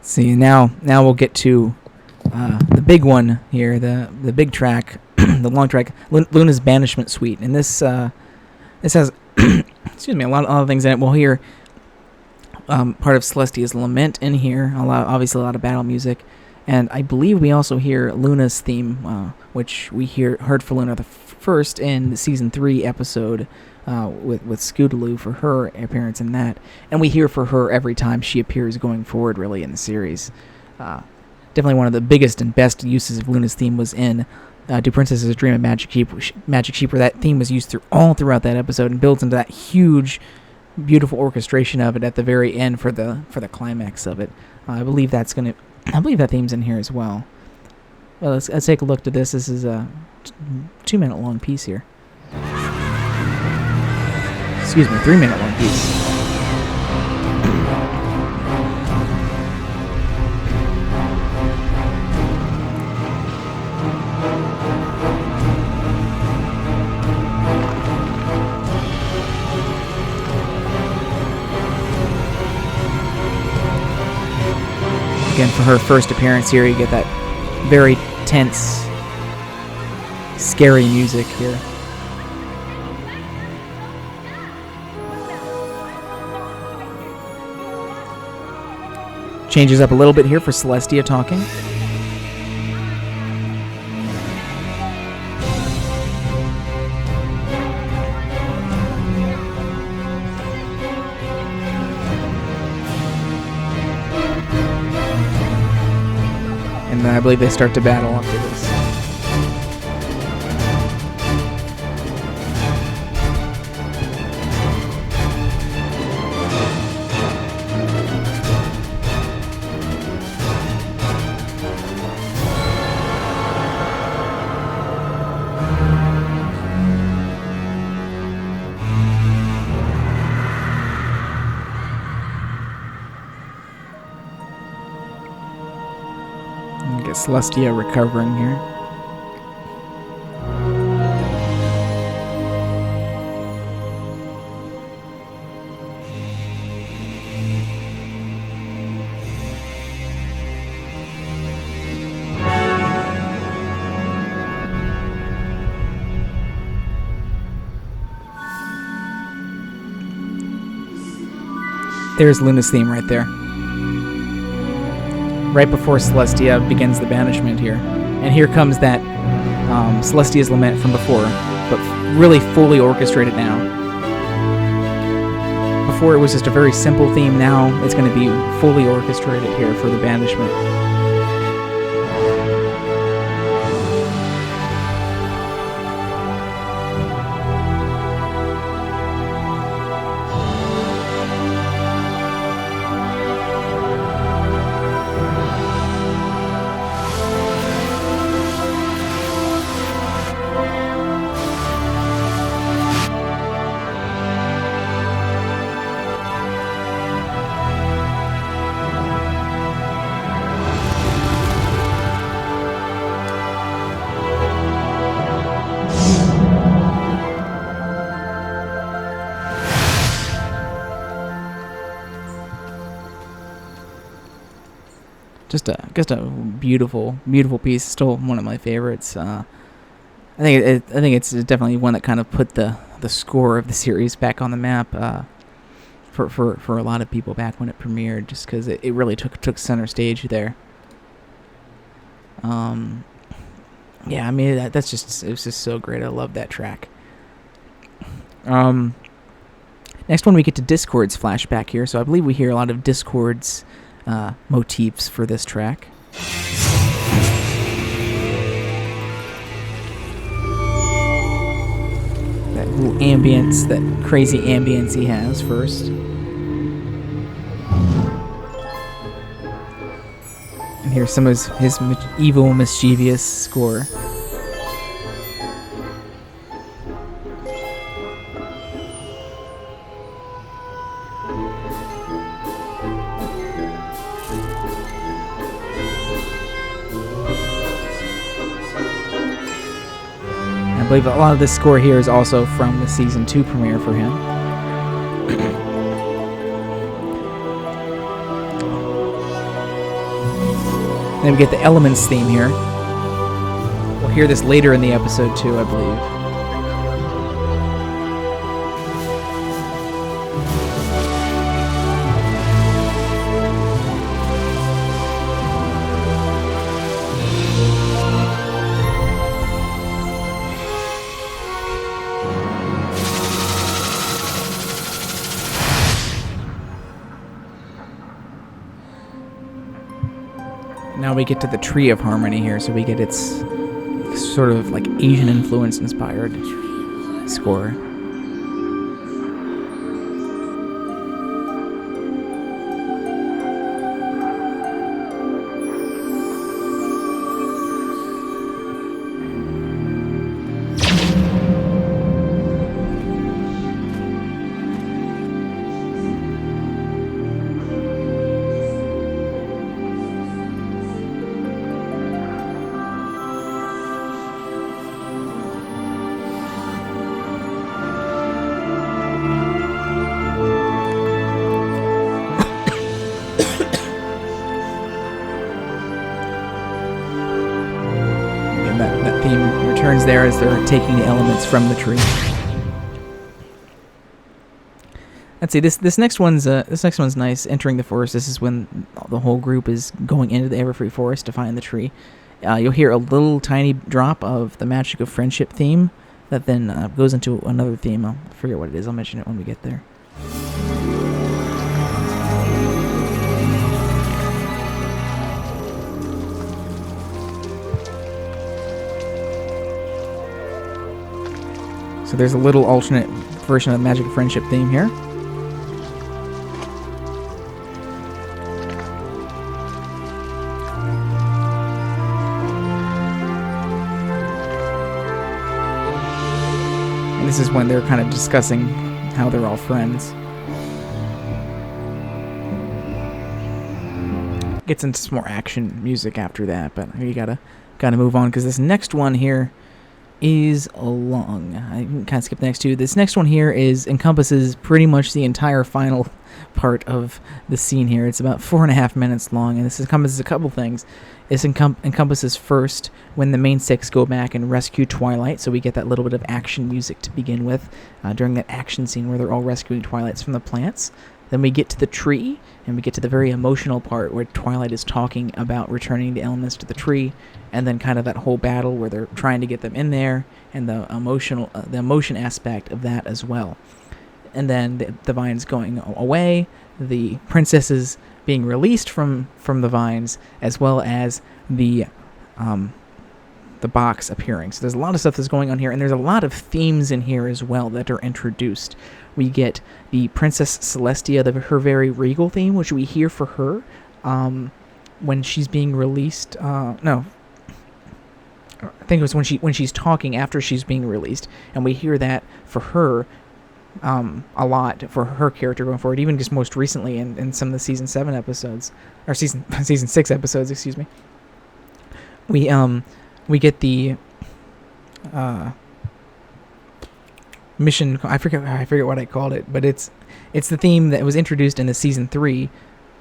See, now we'll get to the big one here, the big track, the long track, Luna's Banishment Suite, and this has excuse me, a lot of things in it. We'll hear part of Celestia's Lament in here, obviously a lot of battle music, and I believe we also hear Luna's theme, which we heard for Luna the first in the Season 3 episode with Scootaloo for her appearance in that, and we hear for her every time she appears going forward really in the series. Definitely one of the biggest and best uses of Luna's theme was in Do Princesses Dream of Magic Sheep, where that theme was used throughout that episode and builds into that huge, beautiful orchestration of it at the very end for the climax of it. I believe that theme's in here as well. Well, let's take a look at this. This is a 2-minute long piece here. Excuse me, 3-minute long piece. Again, for her first appearance here, you get that very tense, scary music here. Changes up a little bit here for Celestia talking. And then I believe they start to battle after this. Celestia recovering here. There's Luna's theme right there. Right before Celestia begins the banishment here. And here comes that Celestia's Lament from before, but really fully orchestrated now. Before it was just a very simple theme, now it's going to be fully orchestrated here for the banishment. Just a beautiful piece. Still one of my favorites. I think it's definitely one that kind of put the score of the series back on the map for a lot of people back when it premiered, just because it really took center stage there. Yeah, I mean it was just so great. I love that track. Next one we get to Discord's flashback here, so I believe we hear a lot of Discord's motifs for this track. That little ambience, that crazy ambience he has first. And here's some of his evil, mischievous score. I believe a lot of this score here is also from the Season 2 premiere for him. Then we get the Elements theme here. We'll hear this later in the episode too, I believe. Now we get to the Tree of Harmony here, so we get its sort of like Asian influence inspired score. returns there as they're taking the elements from the tree. Let's see. This next one's nice. Entering the forest. This is when the whole group is going into the Everfree Forest to find the tree. You'll hear a little tiny drop of the Magic of Friendship theme that then goes into another theme. I'll forget what it is. I'll mention it when we get there. So there's a little alternate version of the Magic of Friendship theme here. And this is when they're kind of discussing how they're all friends. Gets into some more action music after that, but you gotta move on because this next one here is long. I can kind of skip the next two. This next one here encompasses pretty much the entire final part of the scene here. It's about 4.5 minutes long, and this encompasses a couple things. This encompasses first when the main six go back and rescue Twilight, so we get that little bit of action music to begin with during that action scene where they're all rescuing Twilights from the plants. Then we get to the tree, and we get to the very emotional part where Twilight is talking about returning the elements to the tree, and then kind of that whole battle where they're trying to get them in there, and the emotion aspect of that as well. And then the vines going away, the princesses being released from the vines, as well as the box appearing. So there's a lot of stuff that's going on here, and there's a lot of themes in here as well that are introduced. We get the Princess Celestia, her very regal theme, which we hear for her when she's being released. No, I think it was when she's talking after she's being released, and we hear that for her a lot for her character going forward. Even just most recently in some of the season 7 episodes, or season 6 episodes, excuse me. We get the mission. I forget what I called it, but it's the theme that was introduced in the season 3.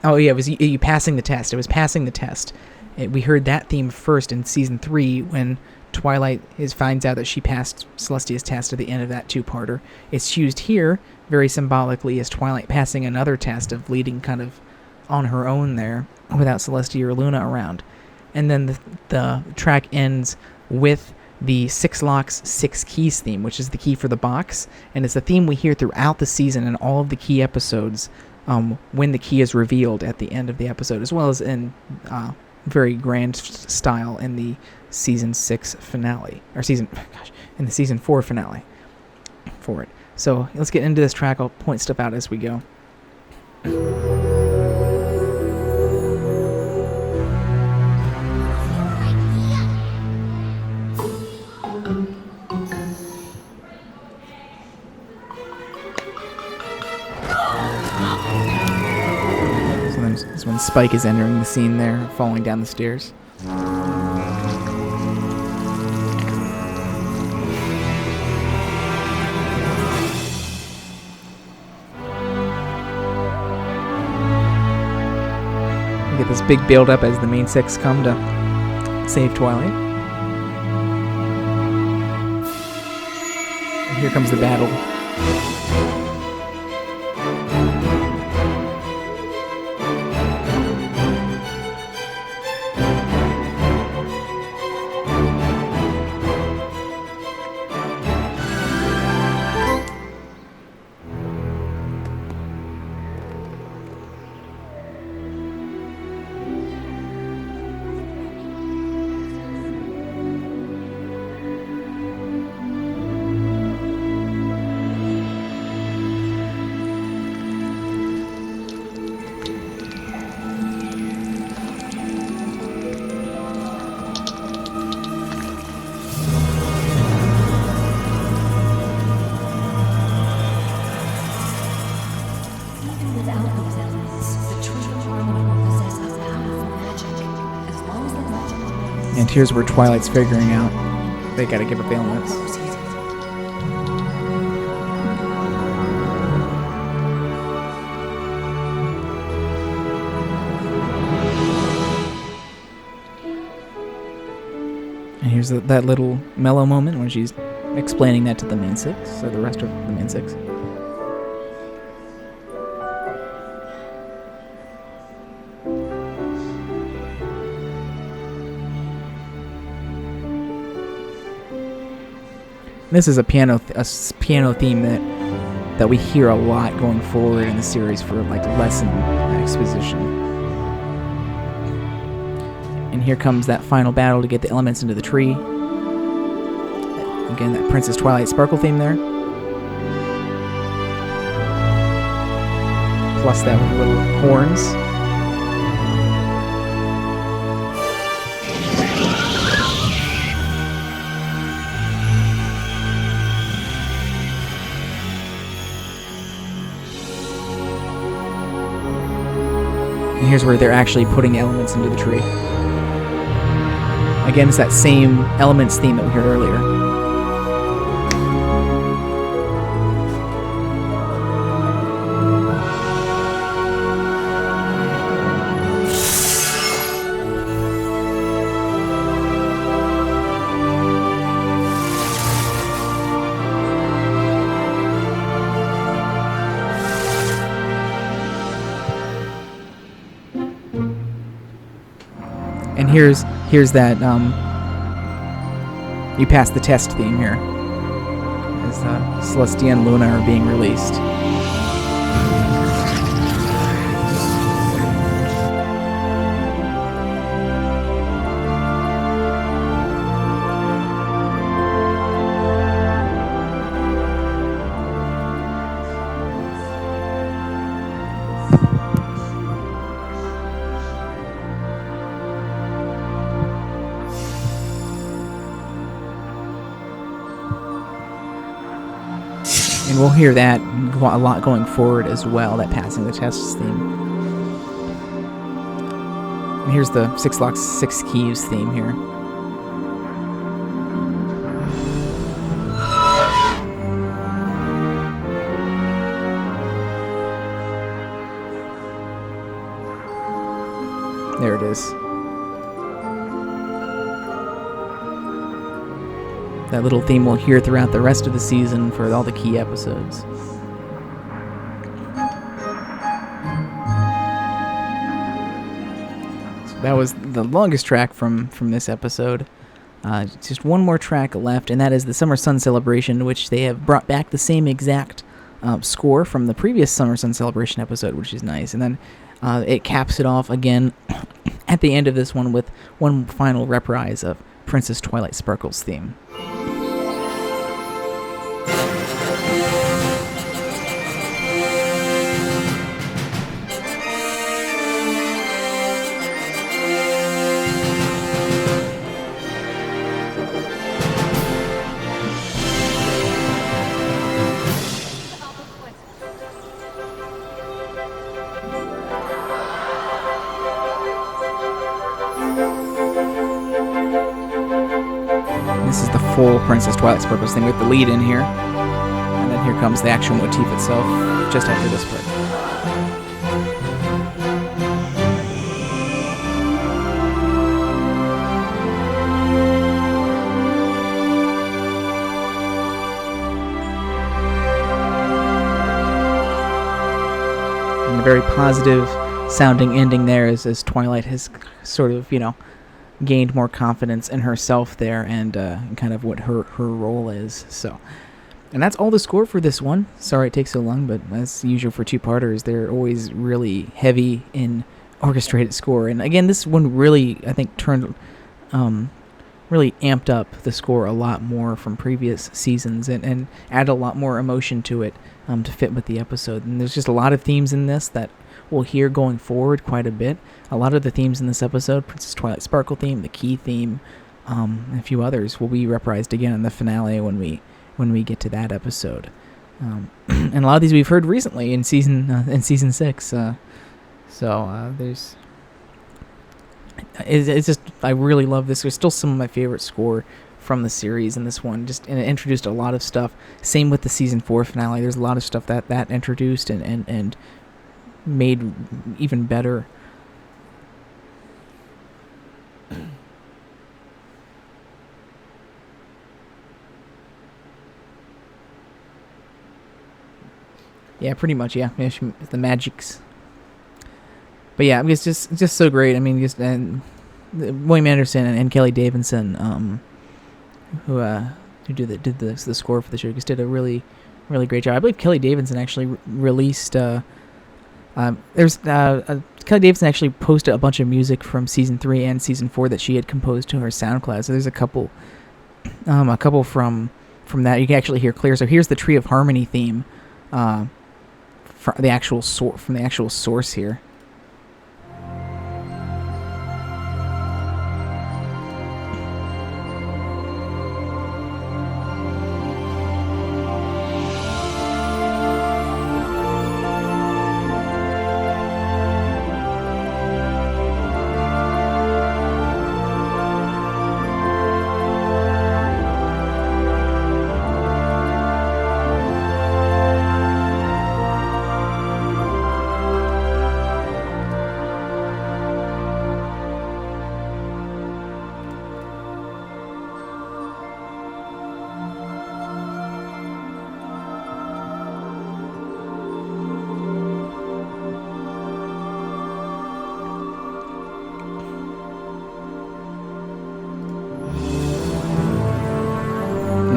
Oh yeah, it was you passing the test. It was passing the test. We heard that theme first in season 3 when Twilight finds out that she passed Celestia's test at the end of that 2-parter. It's used here very symbolically as Twilight passing another test of leading kind of on her own there without Celestia or Luna around. And then the track ends with the 6 Locks, 6 Keys theme, which is the key for the box. And it's the theme we hear throughout the season in all of the key episodes when the key is revealed at the end of the episode, as well as in very grand style in the season 6 finale. In the season 4 finale for it. So let's get into this track. I'll point stuff out as we go. This when Spike is entering the scene there, falling down the stairs. We get this big build-up as the main 6 come to save Twilight. And here comes the battle. And here's where Twilight's figuring out they gotta give up the elements. And there's that little mellow moment when she's explaining that to the main six, or the rest of the main six. This is a piano theme that we hear a lot going forward in the series for like lesson exposition. And here comes that final battle to get the elements into the tree. Again, that Princess Twilight Sparkle theme there. Plus that with little horns. And here's where they're actually putting elements into the tree. Again, it's that same elements theme that we heard earlier. And here's that you pass the test theme here as Celestia and Luna are being released. And we'll hear that a lot going forward as well, that passing the tests theme. And here's the Six Locks, Six Keys theme here. There it is. That little theme we'll hear throughout the rest of the season for all the key episodes. So that was the longest track from this episode. Just one more track left, and that is the Summer Sun Celebration, which they have brought back the same exact score from the previous Summer Sun Celebration episode, which is nice. And then it caps it off again at the end of this one with one final reprise of Princess Twilight Sparkle's theme. This is the full Princess Twilight Sparkle's thing with the lead in here. And then here comes the actual motif itself, just after this part. And a very positive sounding ending there as Twilight has sort of, gained more confidence in herself there and kind of what her role is. So, and that's all the score for this one. Sorry it takes so long, but as usual for two-parters, they're always really heavy in orchestrated score. And again, this one really, I think, really amped up the score a lot more from previous seasons and added a lot more emotion to it to fit with the episode. And there's just a lot of themes in this that we'll hear going forward quite a bit. A lot of the themes in this episode, Princess Twilight Sparkle theme, the key theme, and a few others will be reprised again in the finale when we get to that episode. And a lot of these we've heard recently in season 6. There's it's just, I really love this. There's still some of my favorite score from the series in this one. And it introduced a lot of stuff. Same with the season 4 finale. There's a lot of stuff that introduced and made even better. Yeah, pretty much. Yeah, the magics. But yeah, it's just so great. I mean, and William Anderson and Kelly Davidson, who did the score for the show, just did a really great job. I believe Kelly Davidson actually released. Kelly Davidson actually posted a bunch of music from season 3 and season 4 that she had composed to her SoundCloud. So there's a couple from that you can actually hear clear. So here's the Tree of Harmony theme, from the actual source here.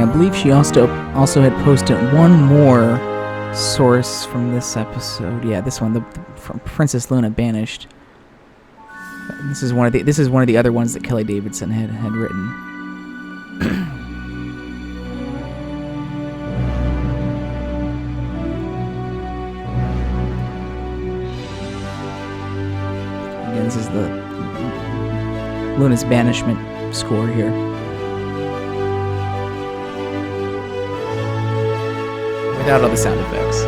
I believe she also had posted one more source from this episode. Yeah, this one, from Princess Luna Banished. This is one of the other ones that Kelly Davidson had written. Again, this is the Luna's Banishment score here. Without all the sound effects.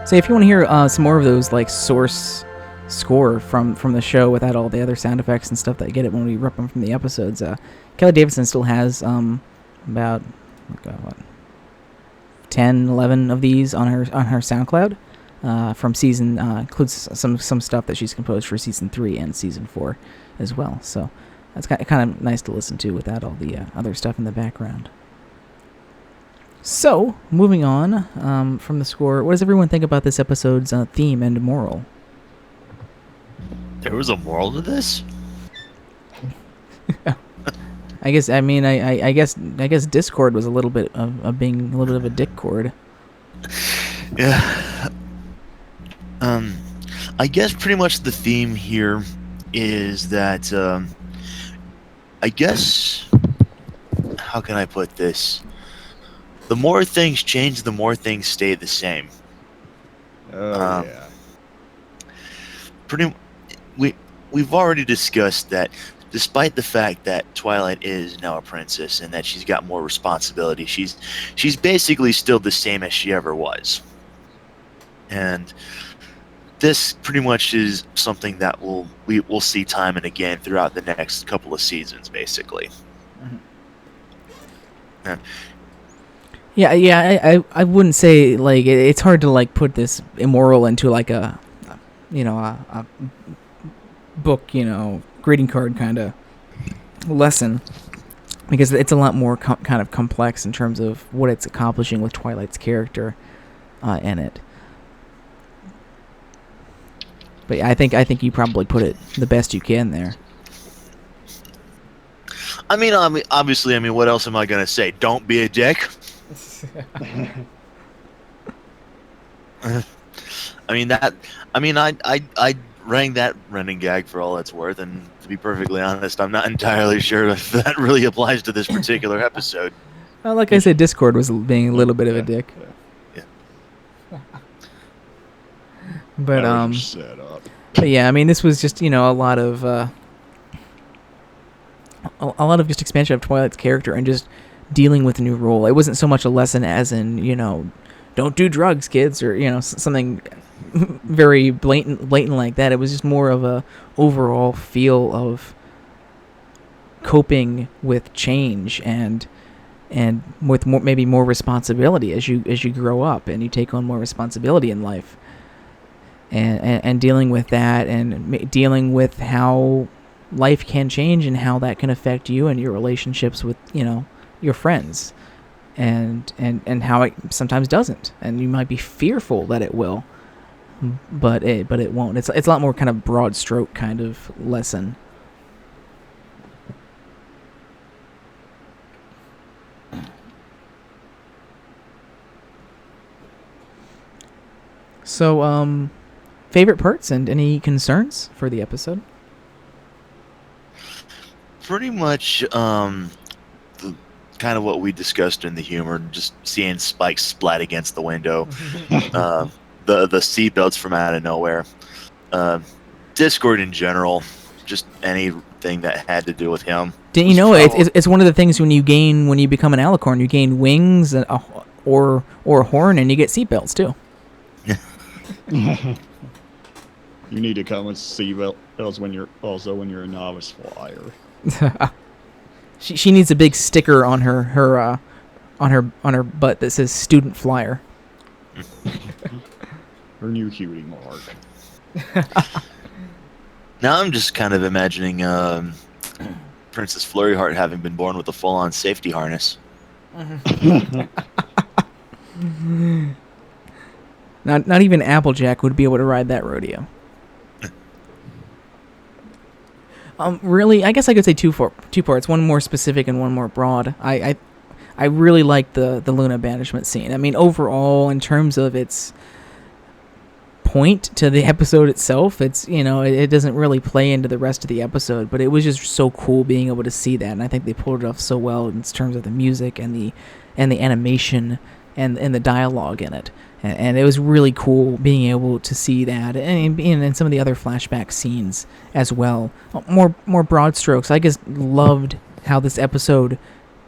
So if you want to hear some more of those like source score from the show without all the other sound effects and stuff that get it when we rip them from the episodes, Kelly Davidson still has about 10, 11 of these on her SoundCloud from season includes some stuff that she's composed for season 3 and season 4 as well. So that's kind of nice to listen to without all the other stuff in the background. So, moving on from the score, what does everyone think about this episode's theme and moral? There was a moral to this? I guess Discord was a little bit of being a little bit of a dick cord. Yeah. I guess pretty much the theme here is that I guess, how can I put this? The more things change, the more things stay the same. Yeah. We've already discussed that despite the fact that Twilight is now a princess and that she's got more responsibility, she's basically still the same as she ever was. And this pretty much is something that we'll see time and again throughout the next couple of seasons, basically. Mm-hmm. Yeah, I wouldn't say, like, it's hard to, like, put this immoral into, like, a book, greeting card kind of lesson, because it's a lot more kind of complex in terms of what it's accomplishing with Twilight's character in it. But yeah, I think you probably put it the best you can there. I mean, obviously, what else am I going to say? Don't be a dick. I rang that running gag for all it's worth, and to be perfectly honest, I'm not entirely sure if that really applies to this particular episode. Well, like I said, Discord was being a little bit of a dick. Yeah. But set up. But yeah, this was just a lot of a lot of just expansion of Twilight's character and just dealing with a new role. It wasn't so much a lesson as in, don't do drugs, kids, or, something very blatant like that. It was just more of a overall feel of coping with change and with maybe more responsibility as you grow up and you take on more responsibility in life, and dealing with that and dealing with how life can change and how that can affect you and your relationships with your friends, and how it sometimes doesn't, and you might be fearful that it will, but it won't. It's a lot more kind of broad stroke kind of lesson. So, favorite parts and any concerns for the episode? Pretty much, kind of what we discussed in the humor, just seeing Spike splat against the window, the seatbelts from out of nowhere, Discord in general, just anything that had to do with him. Didn't you know it's one of the things when you become an alicorn, you gain wings or a horn, and you get seatbelts too. You need to come with seatbelts when you're a novice flyer. She needs a big sticker on her butt that says student flyer. Her new cutie mark. Now I'm just kind of imagining Princess Flurryheart having been born with a full-on safety harness. Not even Applejack would be able to ride that rodeo. Really, I guess I could say two parts. One more specific and one more broad. I really liked the Luna banishment scene. I mean, overall, in terms of its point to the episode itself, it's it doesn't really play into the rest of the episode, but it was just so cool being able to see that, and I think they pulled it off so well in terms of the music and the animation and the dialogue in it. And it was really cool being able to see that, and some of the other flashback scenes as well. More broad strokes. I just loved how this episode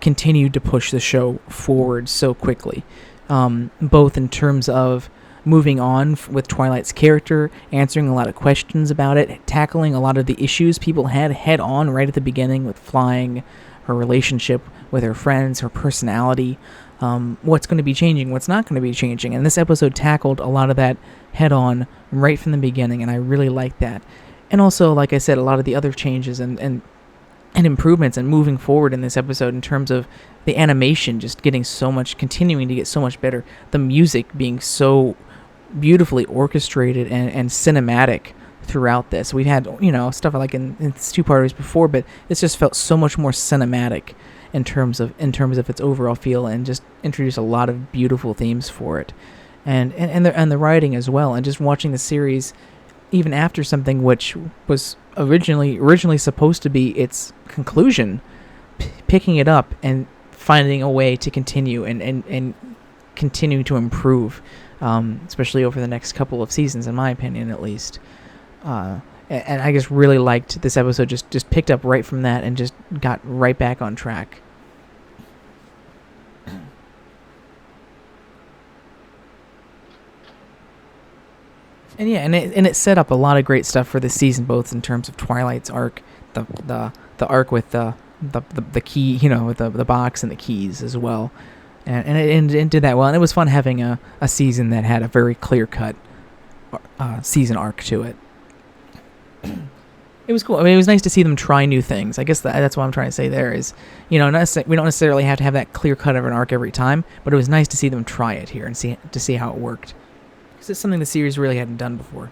continued to push the show forward so quickly, both in terms of moving on with Twilight's character, answering a lot of questions about it, tackling a lot of the issues people had head on right at the beginning with flying, her relationship with her friends, her personality. What's going to be changing, what's not going to be changing. And this episode tackled a lot of that head on right from the beginning, and I really liked that. And also, like I said, a lot of the other changes and improvements and moving forward in this episode in terms of the animation just continuing to get so much better. The music being so beautifully orchestrated and cinematic throughout this. We've had, stuff like in two-parters before, but this just felt so much more cinematic in terms of its overall feel, and just introduced a lot of beautiful themes for it, and the writing as well, and just watching the series even after something which was originally supposed to be its conclusion, picking it up and finding a way to continue and continue to improve, especially over the next couple of seasons, in my opinion at least. And I just really liked this episode. Just picked up right from that and just got right back on track. And yeah, and it set up a lot of great stuff for this season, both in terms of Twilight's arc, the arc with the key, with the box and the keys as well, and it did that well. And it was fun having a season that had a very clear cut season arc to it. It was cool. I mean, it was nice to see them try new things. I guess that's what I'm trying to say there is, we don't necessarily have to have that clear cut of an arc every time, but it was nice to see them try it here and see how it worked. Because it's something the series really hadn't done before.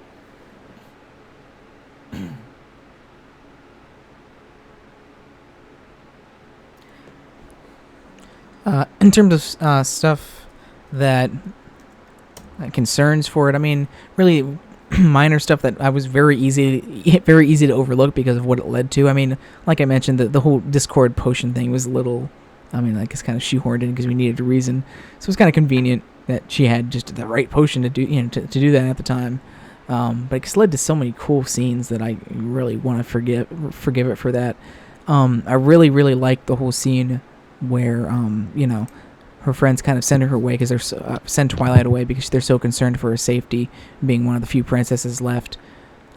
In terms of stuff that concerns for it, I mean, really minor stuff that I was very easy to overlook because of what it led to. I mean, like I mentioned, the whole Discord potion thing was a little, it's kind of shoehorned in because we needed a reason. So it was kind of convenient that she had just the right potion to do, to do that at the time. But it's led to so many cool scenes that I really want to forgive it for that. I really, really liked the whole scene where, her friends kind of send her away because send Twilight away because they're so concerned for her safety, being one of the few princesses left.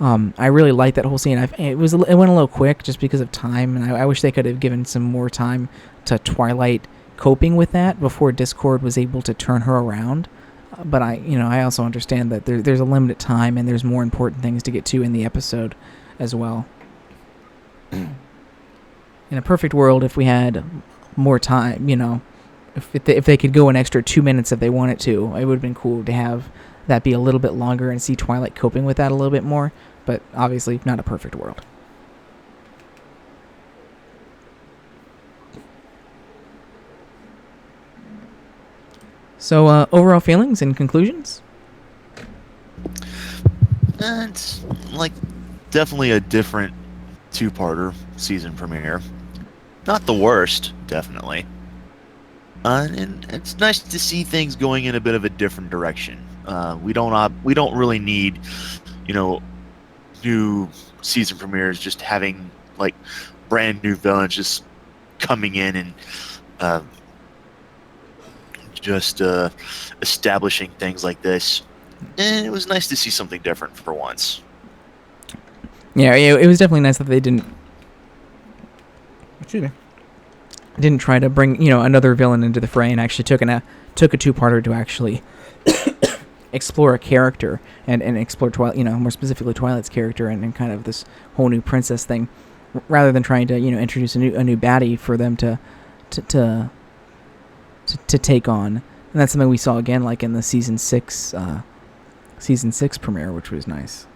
I really liked that whole scene. It went a little quick just because of time, and I wish they could have given some more time to Twilight coping with that before Discord was able to turn her around. But I also understand that there's a limited time and there's more important things to get to in the episode as well. In a perfect world, if we had more time, if they could go an extra 2 minutes if they wanted to, it would have been cool to have that be a little bit longer and see Twilight coping with that a little bit more. But obviously, not a perfect world. So, overall feelings and conclusions? It's definitely a different two-parter season premiere. Not the worst, definitely. And it's nice to see things going in a bit of a different direction. We don't really need, new season premieres just having brand new villains just coming in and just establishing things like this. And it was nice to see something different for once. Yeah, it was definitely nice that they didn't try to bring another villain into the fray and actually took a two-parter to actually explore a character and explore Twilight, more specifically Twilight's character and kind of this whole new princess thing, rather than trying to introduce a new baddie for them to take on. And that's something we saw again in the season 6 premiere, which was nice.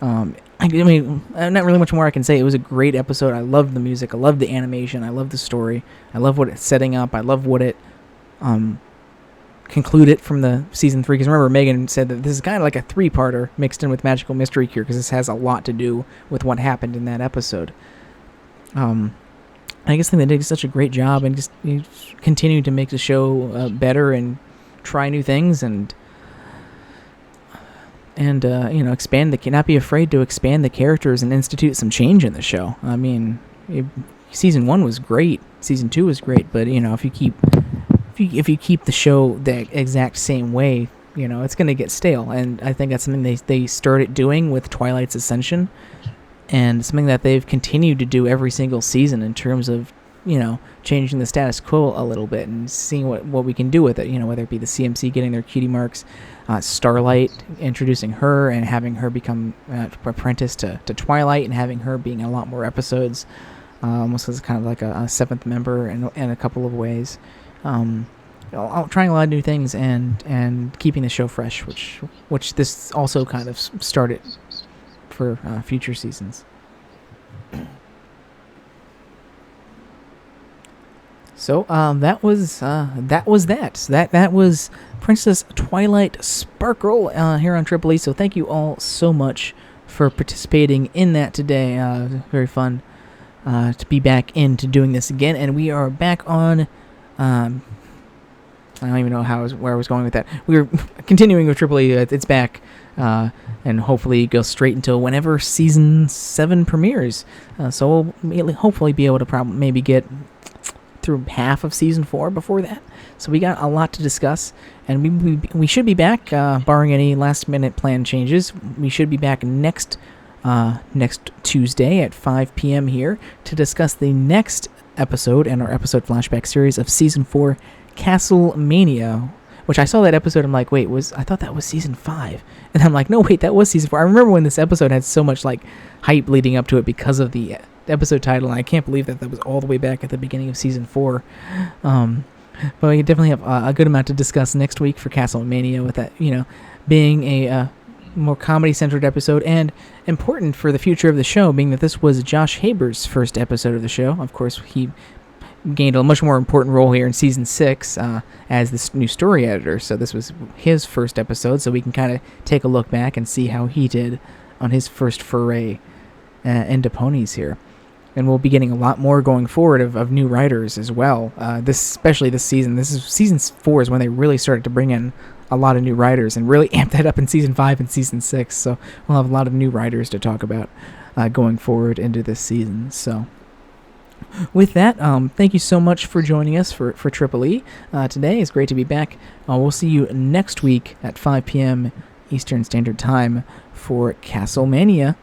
I mean, not really much more I can say. It was a great episode. I loved the music. I loved the animation. I loved the story. I love what it's setting up. I love what it concluded from the season 3. Because remember, Megan said that this is kind of like a 3-parter mixed in with Magical Mystery Cure, because this has a lot to do with what happened in that episode. I just think they did such a great job and just continue to make the show better and try new things and expand not be afraid to expand the characters and institute some change in the show. I mean, season 1 was great, season 2 was great, but if you keep the show the exact same way, it's going to get stale. And I think that's something they started doing with Twilight's Ascension, and something that they've continued to do every single season in terms of changing the status quo a little bit and seeing what we can do with it, whether it be the CMC getting their cutie marks, Starlight introducing her and having her become apprentice to Twilight and having her being in a lot more episodes, almost as kind of like a 7th member in a couple of ways. Trying a lot of new things and keeping the show fresh, which this also kind of started for future seasons. So that was Princess Twilight Sparkle here on Triple E. So thank you all so much for participating in that today. Very fun to be back into doing this again, and we are back on. I don't even know where I was going with that. We're continuing with Triple E. It's back, and hopefully go straight until whenever season 7 premieres. So we'll hopefully be able to maybe get through half of season 4 before that. So we got a lot to discuss, and we should be back, barring any last minute plan changes. We should be back next Tuesday at 5 p.m. here to discuss the next episode in our episode flashback series of season 4, Castle Mania. Which I saw that episode, I'm like, wait, I thought that was season 5. And I'm like, no, wait, that was season 4. I remember when this episode had so much hype leading up to it because of the episode title, and I can't believe that was all the way back at the beginning of season 4. But we definitely have a good amount to discuss next week for Castle Mania, with that, being a more comedy-centered episode, and important for the future of the show, being that this was Josh Haber's first episode of the show. Of course, he gained a much more important role here in season 6 as this new story editor, so this was his first episode, so we can kind of take a look back and see how he did on his first foray into ponies here. And we'll be getting a lot more going forward of new writers as well, especially this season. Season 4 is when they really started to bring in a lot of new writers and really amp that up in season 5 and season 6, so we'll have a lot of new writers to talk about. going forward into this season. So with that, thank you so much for joining us for Triple E today. It's great to be back. We'll see you next week at 5 p.m. Eastern Standard Time for Castlemania.